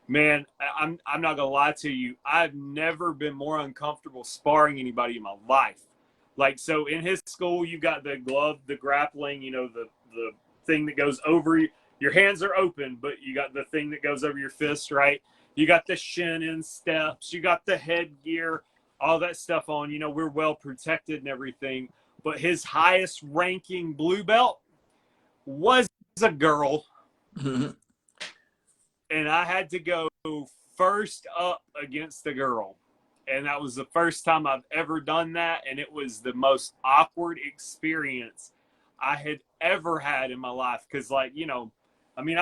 man, I'm not gonna lie to you. I've never been more uncomfortable sparring anybody in my life. Like, so in his school, you got the glove, the grappling, the thing that goes over you. Your hands are open, but you got the thing that goes over your fist, right? You got the shin in steps. You got the headgear, all that stuff on. We're well protected and everything. But his highest ranking blue belt was a girl. And I had to go first up against the girl. And that was the first time I've ever done that. And it was the most awkward experience I had ever had in my life. Because, I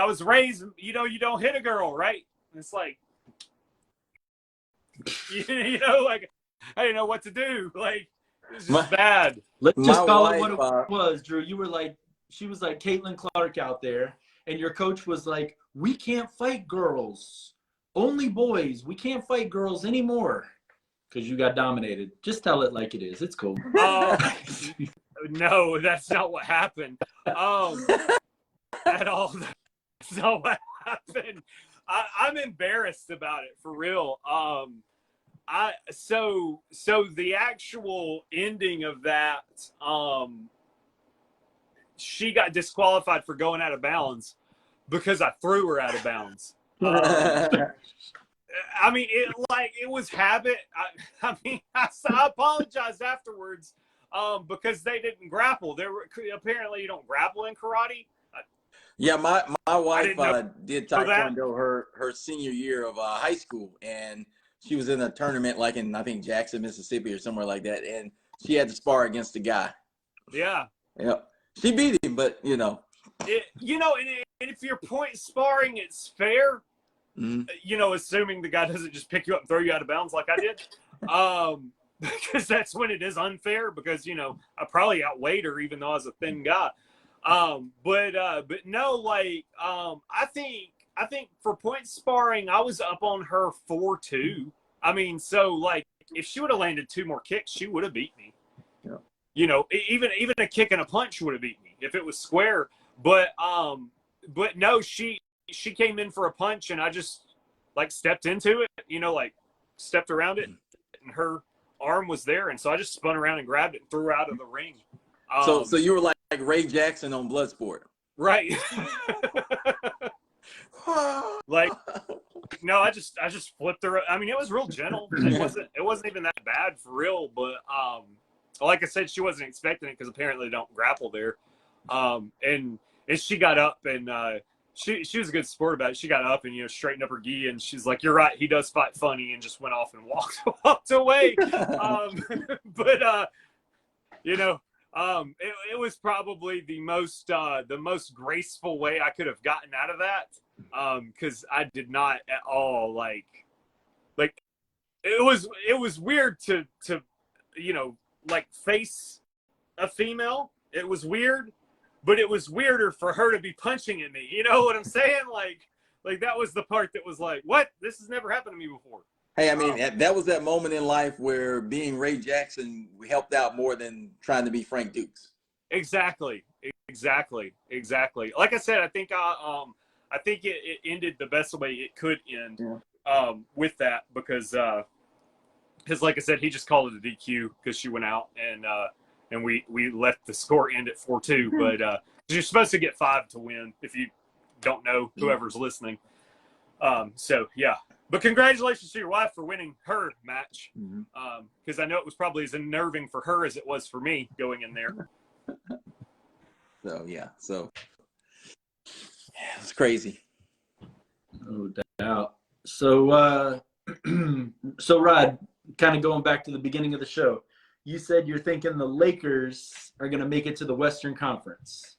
was raised, you don't hit a girl, right? It's like, like, I didn't know what to do. Like, it was just bad. Let's just call it what it was, Drew. You were like, she was like Caitlin Clark out there. And your coach was like, "We can't fight girls. Only boys. We can't fight girls anymore." Because you got dominated. Just tell it like it is. It's cool. No, that's not what happened. At all. That's not what happened. I'm embarrassed about it, for real. So the actual ending of that, she got disqualified for going out of bounds because I threw her out of bounds. It was habit. I apologized afterwards because they didn't grapple. Apparently you don't grapple in karate. Yeah, my wife did Taekwondo her senior year of high school, and she was in a tournament in, I think, Jackson, Mississippi or somewhere like that, and she had to spar against a guy. Yeah. Yep. She beat him, but you know. And if you're point sparring, it's fair. Mm-hmm. Assuming the guy doesn't just pick you up and throw you out of bounds like I did. Because that's when it is unfair because, I probably outweighed her even though I was a thin guy. But no, like, I think for point sparring, I was up on her 4-2. I mean, so like if she would have landed 2 more kicks, she would have beat me. Yeah. Even a kick and a punch would have beat me if it was square. But no, she came in for a punch and I just like stepped into it, like stepped around it and her arm was there. And so I just spun around and grabbed it and threw her out of the ring. So you were like Ray Jackson on Bloodsport. Right. Like, no, I just flipped her. I mean, it was real gentle. It wasn't even that bad for real. But like I said, she wasn't expecting it because apparently they don't grapple there. And she got up and she was a good sport about it. She got up and straightened up her gi and she's like, "You're right. He does fight funny," and just went off and walked away. But it was probably the most graceful way I could have gotten out of that. Because I did not at all like it was weird to like face a female. It was weird, but it was weirder for her to be punching at me. You know what I'm saying? Like that was the part that was like, what? This has never happened to me before. Hey, I mean, that was that moment in life where being Ray Jackson helped out more than trying to be Frank Dukes. Exactly. Like I said, I think it ended the best way it could end with that because like I said, he just called it a DQ because she went out and we let the score end at 4-2. But you're supposed to get 5 to win if you don't know, whoever's listening. So yeah. But congratulations to your wife for winning her match, because I know it was probably as unnerving for her as it was for me going in there. So yeah, it's crazy. No doubt. So Rod, kind of going back to the beginning of the show, you said you're thinking the Lakers are going to make it to the Western Conference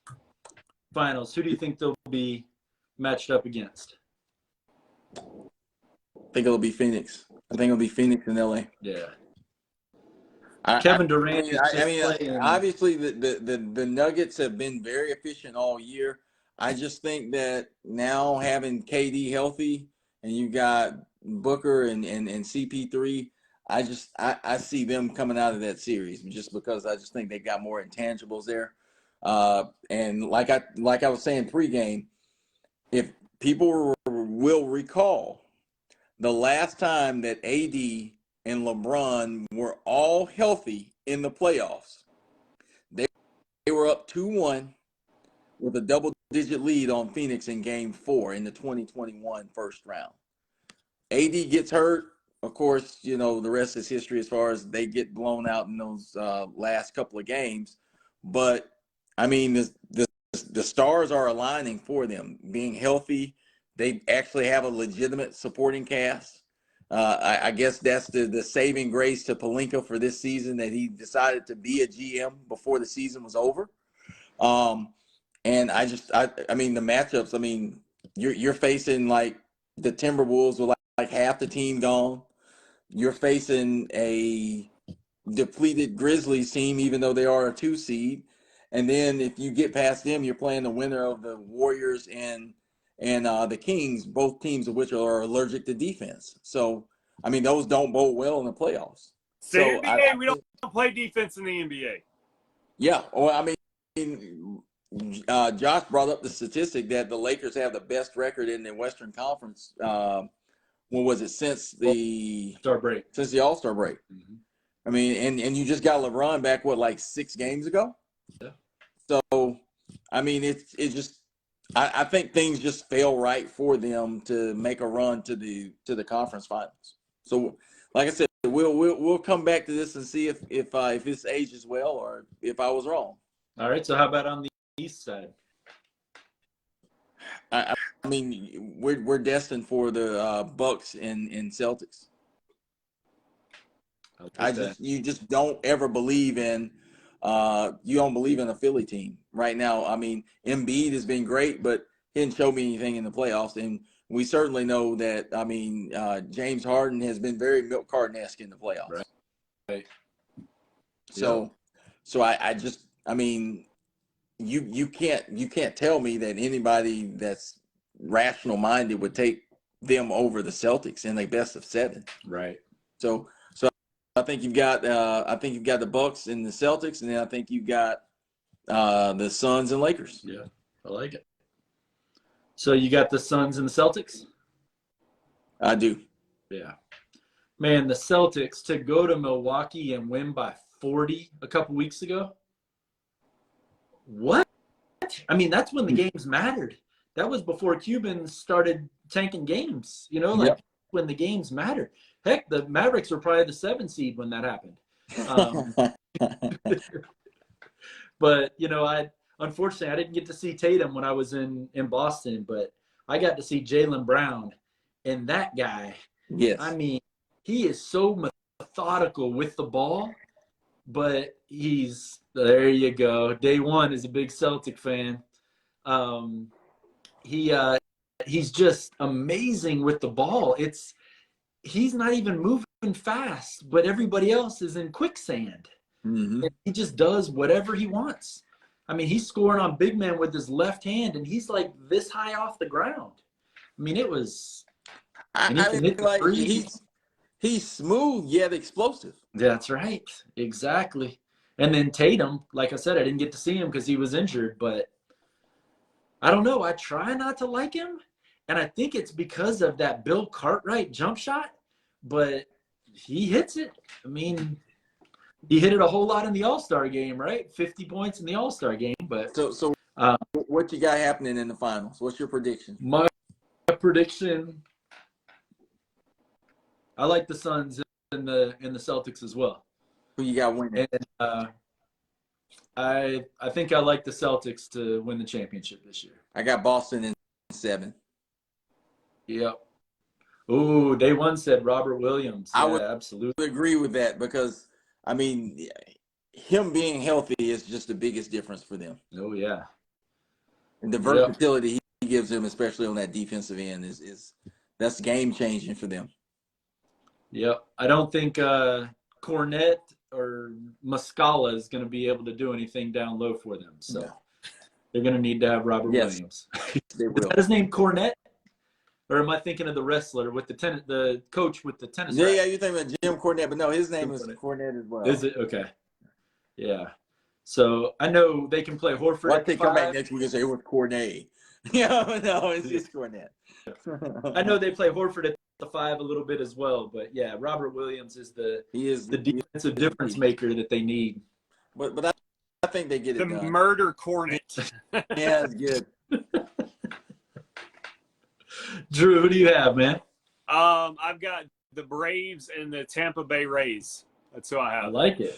Finals. Who do you think they'll be matched up against? I think it'll be Phoenix. I think it'll be Phoenix in LA. Yeah. Kevin Durant. Obviously the Nuggets have been very efficient all year. I just think that now having KD healthy and you got Booker and CP3, I see them coming out of that series just because I just think they got more intangibles there. And like I was saying pregame, if people will recall, the last time that AD and LeBron were all healthy in the playoffs, they were up 2-1 with a double-digit lead on Phoenix in Game 4 in the 2021 first round. AD gets hurt. Of course, the rest is history as far as they get blown out in those last couple of games. But, I mean, the stars are aligning for them. Being healthy, they actually have a legitimate supporting cast. I guess that's the saving grace to Pelinka for this season, that he decided to be a GM before the season was over. And I mean, the matchups, I mean, you're facing like the Timberwolves with like half the team gone. You're facing a depleted Grizzlies team, even though they are a 2 seed. And then if you get past them, you're playing the winner of the Warriors and the Kings, both teams of which are allergic to defense. So, I mean, those don't bode well in the playoffs. So NBA, we don't play defense in the NBA. Yeah. Well, I mean, Josh brought up the statistic that the Lakers have the best record in the Western Conference. When was it? Since the All-Star break. Mm-hmm. I mean, and you just got LeBron back, like 6 games ago? Yeah. So, I mean, it's just I think things just fell right for them to make a run to the conference finals. So, like I said, we'll come back to this and see if this ages well or if I was wrong. All right. So how about on the East side? I mean, we're destined for the Bucks and Celtics. You just don't ever believe in you don't believe in a Philly team right now. I mean, Embiid has been great, but he didn't show me anything in the playoffs. And we certainly know that, I mean, James Harden has been very milk carton-esque in the playoffs. Right. So, I mean, you can't tell me that anybody that's rational minded would take them over the Celtics in the best of 7. Right. So I think you've got the Bucks and the Celtics, and then I think you've got the Suns and Lakers. Yeah, I like it. So you got the Suns and the Celtics? I do. Yeah. Man, the Celtics to go to Milwaukee and win by 40 a couple weeks ago. What? I mean, that's when the games mattered. That was before Cubans started tanking games, when the games mattered. Heck, the Mavericks were probably the 7 seed when that happened. But, unfortunately, I didn't get to see Tatum when I was in Boston, but I got to see Jaylen Brown. And that guy, yes. I mean, he is so methodical with the ball, but there you go. Day one is a big Celtic fan. He's just amazing with the ball. He's not even moving fast, but everybody else is in quicksand. Mm-hmm. He just does whatever he wants. I mean, he's scoring on big men with his left hand, and he's like this high off the ground. I mean, it was. He's smooth yet explosive. That's right, exactly. And then Tatum, like I said, I didn't get to see him because he was injured, but I don't know. I try not to like him, and I think it's because of that Bill Cartwright jump shot, but he hits it. I mean, he hit it a whole lot in the All-Star game, right? 50 points in the All-Star game. But so what you got happening in the finals? What's your prediction? My prediction, I like the Suns and the Celtics as well. Who you got winning? And I think I like the Celtics to win the championship this year. I got Boston in 7. Yep. Ooh, day one said Robert Williams. I would absolutely agree with that because, I mean, him being healthy is just the biggest difference for them. Oh, yeah. And the versatility he gives them, especially on that defensive end, that's game changing for them. Yep. I don't think Cornette or Muscala is going to be able to do anything down low for them. So they're going to need to have Robert Williams. They will. Is that his name Cornette? Or am I thinking of the wrestler with the coach with the tennis? Yeah, you're thinking about Jim Cornette, but no, his name is Cornette as well. Is it? Okay. Yeah. So I know they can play Horford. Well, I think come back next week and say it was Cornet. No, it's just Cornette. I know they play Horford at the 5 a little bit as well, but yeah, Robert Williams is the defensive difference maker that they need. But I think they get it done. The murder cornet. Yeah, it's good. Drew, who do you have, man? I've got the Braves and the Tampa Bay Rays. That's who I have. I like it.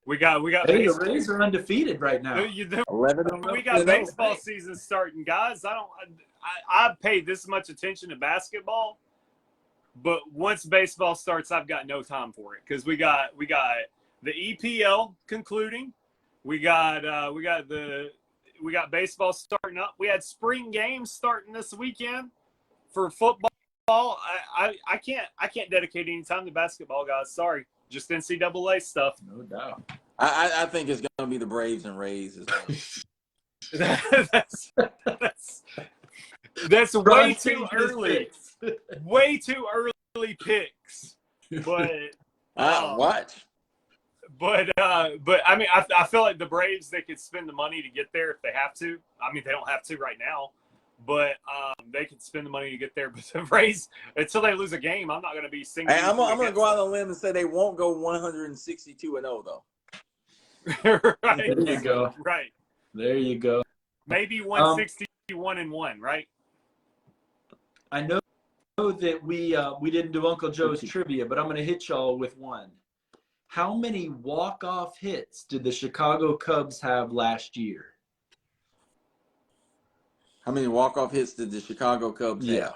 We got. Hey, the Rays are undefeated right now. 11. We got baseball season starting, guys. I pay this much attention to basketball, but once baseball starts, I've got no time for it because we got the EPL concluding. We got baseball starting up. We had spring games starting this weekend for football. I can't dedicate any time to basketball, guys. Sorry, just NCAA stuff. No doubt. I think it's going to be the Braves and Rays as well. That's way too early. Way too early picks. But watch. But I mean, I feel like the Braves, they could spend the money to get there if they have to. I mean, they don't have to right now, but they could spend the money to get there. But the Rays, until they lose a game, I'm not going to be singing. Hey, I'm going to go out on a limb and say they won't go 162-0 though. Right. There you go. Right. There you go. Maybe 161-1, right? I know that we didn't do Uncle Joe's trivia, but I'm going to hit y'all with one. How many walk-off hits did the Chicago Cubs have last year? How many walk-off hits did the Chicago Cubs have?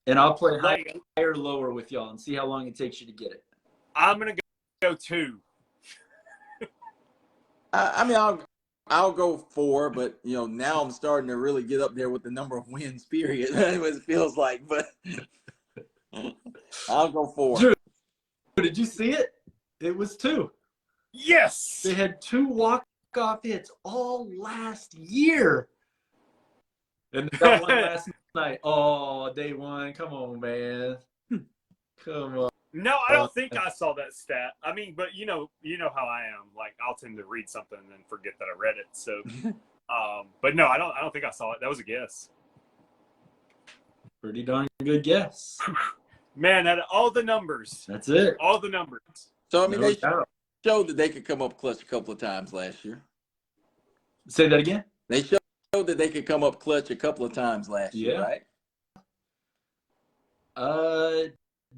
And I'll play higher or lower with y'all and see how long it takes you to get it. I'm going to go 2. I mean, I'll go 4, but now I'm starting to really get up there with the number of wins. Period. That's what it feels like, but I'll go 4. Drew, did you see it? It was 2. Yes. They had 2 walk-off hits all last year. And they got one last night. Oh, day 1. Come on, man. Come on. No, I don't think I saw that stat. I mean, but you know how I am. Like, I'll tend to read something and then forget that I read it. So, but no, I don't think I saw it. That was a guess. Pretty darn good guess. Man, out of all the numbers, That's it. all the numbers. So I mean, No they doubt. showed that they could come up clutch a couple of times last year. Say that again. They showed that they could come up clutch a couple of times last year, right?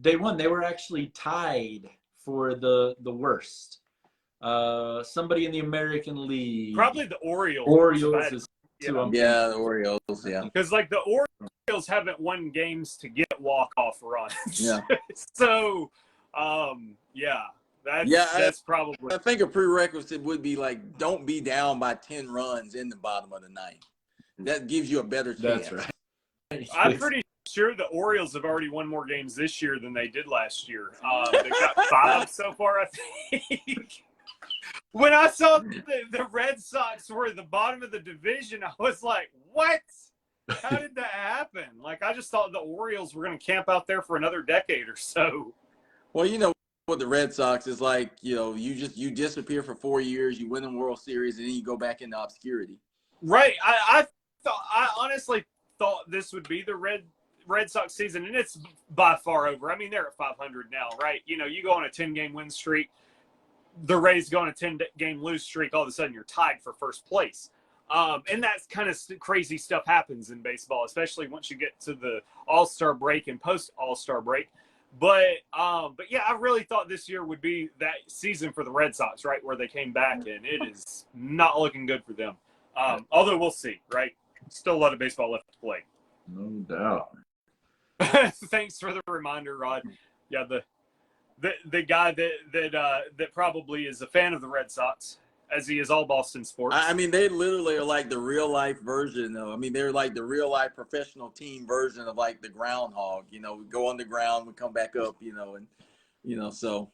Day 1, they were actually tied for the worst. Somebody in the American League. Probably the Orioles. Orioles is too. Yeah, the Orioles. Yeah. Because like the Orioles haven't won games to get walk-off runs. Yeah. So, yeah. That's probably. I think a prerequisite would be like, don't be down by 10 runs in the bottom of the 9th. That gives you a better chance. That's right. I'm pretty sure the Orioles have already won more games this year than they did last year. They've got 5 so far, I think. When I saw the Red Sox were at the bottom of the division, I was like, what? How did that happen? Like, I just thought the Orioles were going to camp out there for another decade or so. Well, you know what the Red Sox is like, you disappear for 4 years, you win the World Series, and then you go back into obscurity. Right. I honestly thought this would be the Red Sox season, and it's by far over. I mean, they're at 500 now, right? You go on a 10-game win streak. The Rays go on a 10-game lose streak. All of a sudden, you're tied for first place. And that kind of crazy stuff happens in baseball, especially once you get to the All-Star break and post-All-Star break. But yeah, I really thought this year would be that season for the Red Sox, right, where they came back, and it is not looking good for them. Although we'll see, right? Still a lot of baseball left to play. No doubt. Thanks for the reminder, Rod. Yeah, the guy that probably is a fan of the Red Sox, as he is all Boston sports. I mean, they literally are like the real life version, though. I mean, they're like the real life professional team version of like the groundhog. We go on the ground, we come back up, so.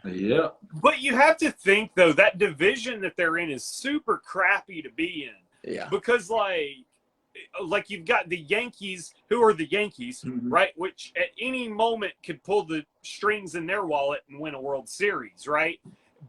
Yeah. But you have to think, though, that division that they're in is super crappy to be in. Yeah. Because, like you've got the Yankees, who are the Yankees, right? Which at any moment could pull the strings in their wallet and win a World Series, right?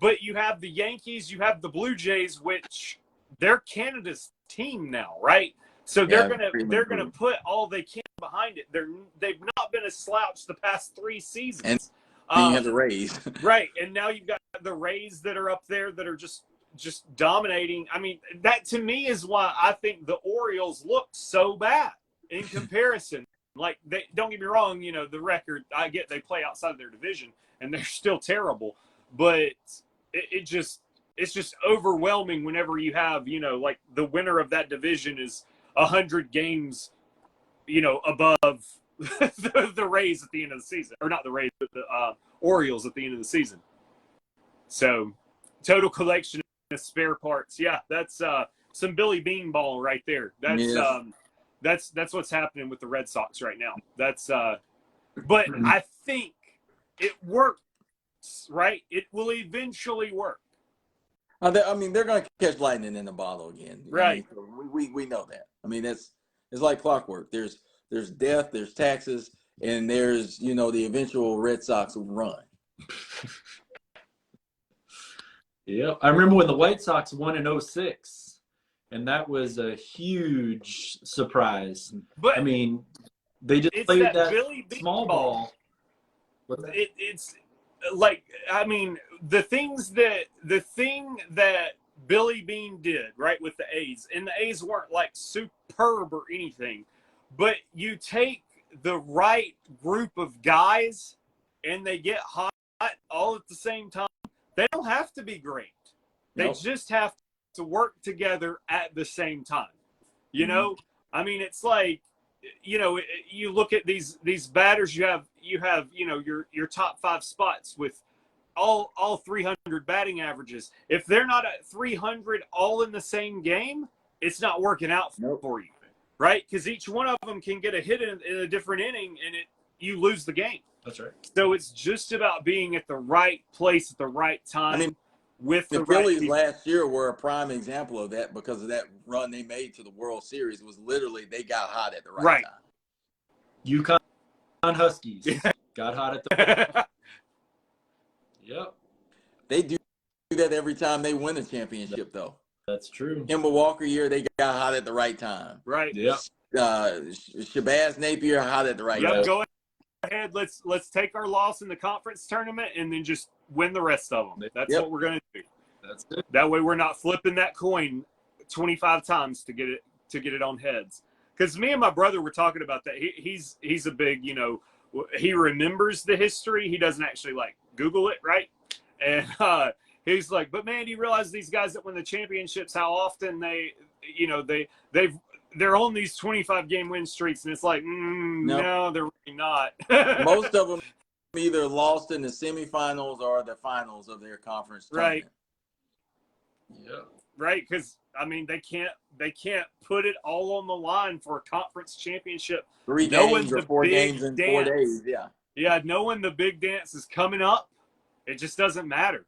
But you have the Yankees, you have the Blue Jays, which they're Canada's team now, right? So they're gonna put all they can behind it. They've not been a slouch the past 3 seasons. And you have the Rays. Right, and now you've got the Rays that are up there that are just dominating. I mean, that to me is why I think the Orioles look so bad in comparison. Like, don't get me wrong, the record, I get they play outside of their division and they're still terrible, but it's just overwhelming whenever you have, like the winner of that division is 100 games, above the Rays at the end of the season, or not the Rays, but the Orioles at the end of the season. So, total collection of spare parts. Yeah, that's some Billy Bean ball right there. That's what's happening with the Red Sox right now. But I think it works, right? It will eventually work. I mean, they're going to catch lightning in the bottle again. Right. I mean, we know that. I mean, it's like clockwork. There's death, there's taxes, and there's, the eventual Red Sox run. Yeah. I remember when the White Sox won in 2006, and that was a huge surprise. But I mean, they just played that Billy small ball. It's like, I mean, the thing that Billy Bean did, right, with the A's, and the A's weren't like superb or anything, but you take the right group of guys and they get hot all at the same time. They don't have to be great. They just have to work together at the same time. I mean, it's like, you look at these batters, you have your top 5 spots with all 300 batting averages. If they're not at 300 all in the same game, it's not working out for you, right? Because each one of them can get a hit in a different inning, and you lose the game. That's right. So it's just about being at the right place at the right time. I mean, with the right Phillies people. last year were a prime example of that because of that run they made to the World Series. Was literally they got hot at the right time. UConn Huskies got hot at the Yep. They do that every time they win a championship, though. That's true. Kemba Walker year, they got hot at the right time. Right. Yep. Shabazz Napier hot at the right time. Go ahead. Let's take our loss in the conference tournament and then just win the rest of them. That's what we're going to do. That's it. That way we're not flipping that coin 25 times to get it on heads. Because me and my brother were talking about that. He's a big, he remembers the history. He doesn't actually like Google it, right? And he's like, but man, do you realize these guys that win the championships, how often they're on these 25 game win streaks, and it's like, no, they're really not. Most of them either lost in the semifinals or the finals of their conference tournament. Right. Yeah. Right, because I mean they can't put it all on the line for a conference championship. 3 games or 4 games in 4 days. Yeah. Yeah, knowing the big dance is coming up, it just doesn't matter.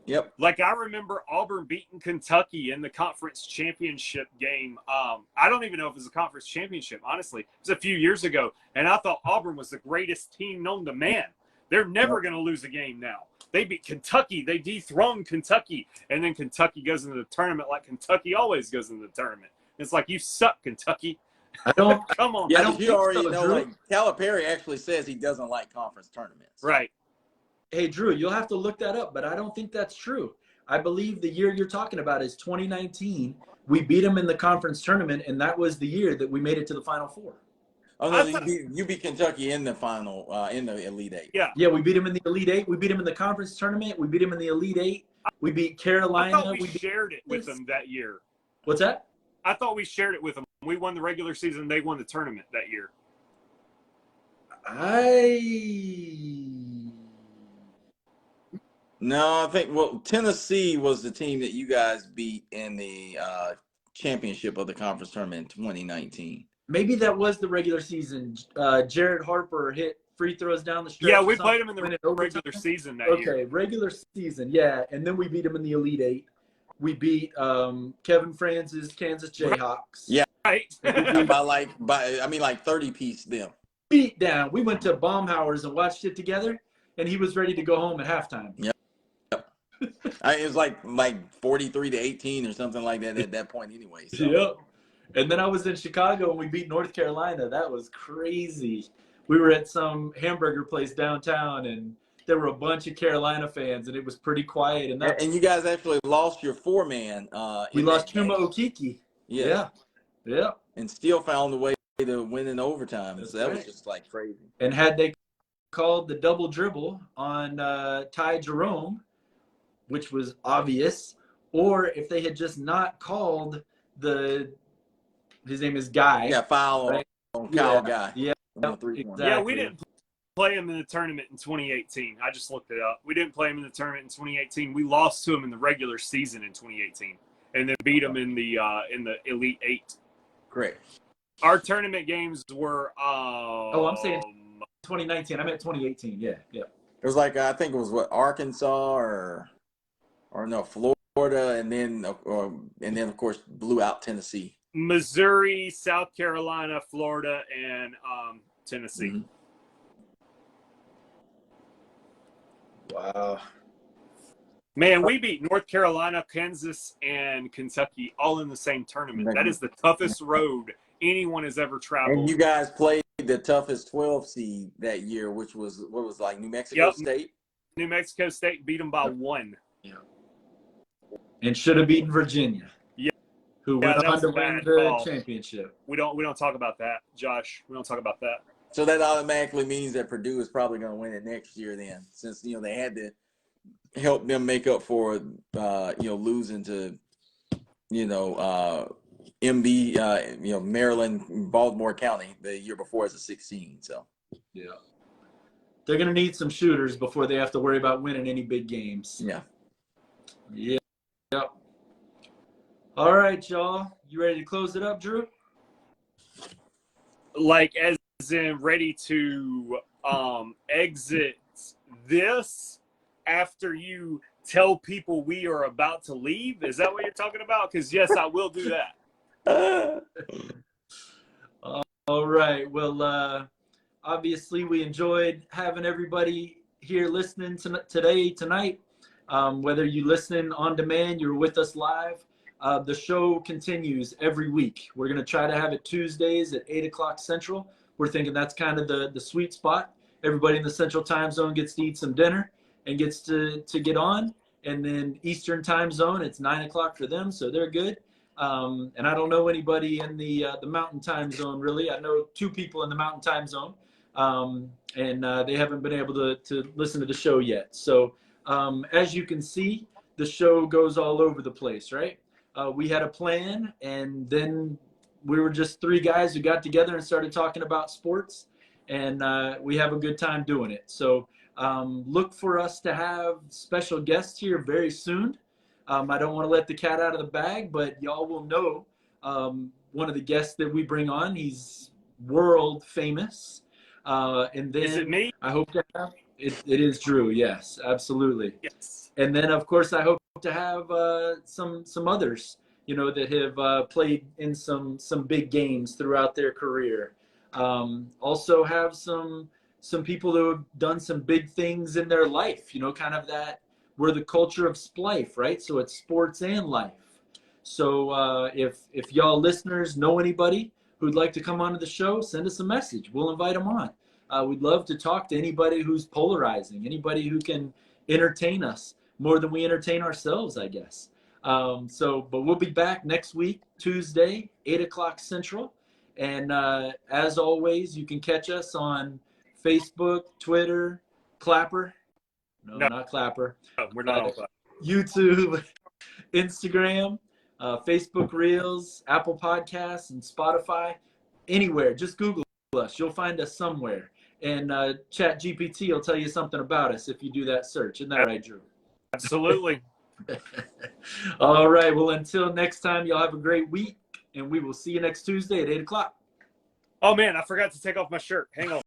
Yep. Like I remember Auburn beating Kentucky in the conference championship game. I don't even know if it was a conference championship, honestly. It was a few years ago, and I thought Auburn was the greatest team known to man. They're never going to lose a game now. They beat Kentucky. They dethroned Kentucky. And then Kentucky goes into the tournament like Kentucky always goes into the tournament. It's like, you suck, Kentucky. I don't – Come on. Yeah, I don't you already so, know, Drew. like, Calipari actually says he doesn't like conference tournaments. Right. Hey, Drew, you'll have to look that up, but I don't think that's true. I believe the year you're talking about is 2019. We beat them in the conference tournament, and that was the year that we made it to the Final Four. Oh, no, you beat Kentucky in the final, in the Elite Eight. Yeah, we beat them in the Elite Eight. We beat them in the conference tournament. We beat them in the Elite Eight. We beat Carolina. I thought we shared it with them that year. What's that? I thought we shared it with them. We won the regular season. They won the tournament that year. No, I think, Tennessee was the team that you guys beat in the championship of the conference tournament in 2019. Maybe that was the regular season. Jared Harper hit free throws down the stretch. Yeah, we played them in the regular season that year. Okay, regular season, yeah. And then we beat them in the Elite Eight. We beat Kevin Franz's Kansas Jayhawks. Yeah. Right. by 30 piece them. Beat down. We went to Baumhauer's and watched it together, and he was ready to go home at halftime. Yep. It was like 43-18 or something like that at that point anyway. So. Yep. And then I was in Chicago and we beat North Carolina. That was crazy. We were at some hamburger place downtown, and there were a bunch of Carolina fans, and it was pretty quiet. And you guys actually lost your 4-man. We lost Chuma Okeke. Yeah. Yeah. And still found a way to win in overtime. So that right. was just like crazy. And had they called the double dribble on Ty Jerome, which was obvious, or if they had just not called his name is Guy. Yeah, foul on Kyle Guy. Yeah. Exactly. Yeah, we didn't play him in the tournament in 2018. I just looked it up. We didn't play him in the tournament in 2018. We lost to him in the regular season in 2018, and then beat him in the Elite Eight. Great. Our tournament games were. I'm saying 2019. I meant 2018. Yeah. It was like I think it was Arkansas or no Florida, and then of course blew out Tennessee. Missouri, South Carolina, Florida, and Tennessee. Mm-hmm. Wow. Man, we beat North Carolina, Kansas, and Kentucky all in the same tournament. That is the toughest road anyone has ever traveled. And you guys played the toughest 12 seed that year, which was New Mexico State? New Mexico State beat them by 1. Yeah. And should have beaten Virginia. Who went on to win the championship. We don't talk about that, Josh. We don't talk about that. So that automatically means that Purdue is probably going to win it next year then, since they had to help them make up for losing to MB, Maryland, Baltimore County the year before as a 16. So yeah. They're going to need some shooters before they have to worry about winning any big games. Yeah. Yeah. Yep. All right, y'all. You ready to close it up, Drew? Like, as in ready to exit this after you tell people we are about to leave? Is that what you're talking about? Because, yes, I will do that. All right. Well, obviously, we enjoyed having everybody here listening tonight. Whether you listen on demand, you're with us live. The show continues every week. We're going to try to have it Tuesdays at 8 o'clock Central. We're thinking that's kind of the sweet spot. Everybody in the Central Time Zone gets to eat some dinner and gets to get on. And then Eastern Time Zone, it's 9 o'clock for them, so they're good. And I don't know anybody in the Mountain Time Zone, really. I know 2 people in the Mountain Time Zone, and they haven't been able to listen to the show yet. So as you can see, the show goes all over the place, right? We had a plan, and then we were just 3 guys who got together and started talking about sports, and we have a good time doing it. So look for us to have special guests here very soon. I don't want to let the cat out of the bag, but y'all will know one of the guests that we bring on. He's world famous. And then Is it me? I hope to have it is Drew. Yes, absolutely. Yes. And then, of course, I hope to have some others, that have played in some big games throughout their career. Also have some people who have done some big things in their life, kind of that we're the culture of Splife, right? So it's sports and life. So if y'all listeners know anybody who'd like to come onto the show, send us a message. We'll invite them on. We'd love to talk to anybody who's polarizing, anybody who can entertain us more than we entertain ourselves, I guess. But we'll be back next week, Tuesday, 8 o'clock Central. And as always, you can catch us on Facebook, Twitter, Clapper. No, not Clapper. No, we're not on Clapper. YouTube, Instagram, Facebook Reels, Apple Podcasts, and Spotify. Anywhere, just Google us. You'll find us somewhere. And ChatGPT will tell you something about us if you do that search. Isn't that right, Drew? Absolutely. All right. Well, until next time, y'all have a great week, and we will see you next Tuesday at 8 o'clock. Oh, man, I forgot to take off my shirt. Hang on.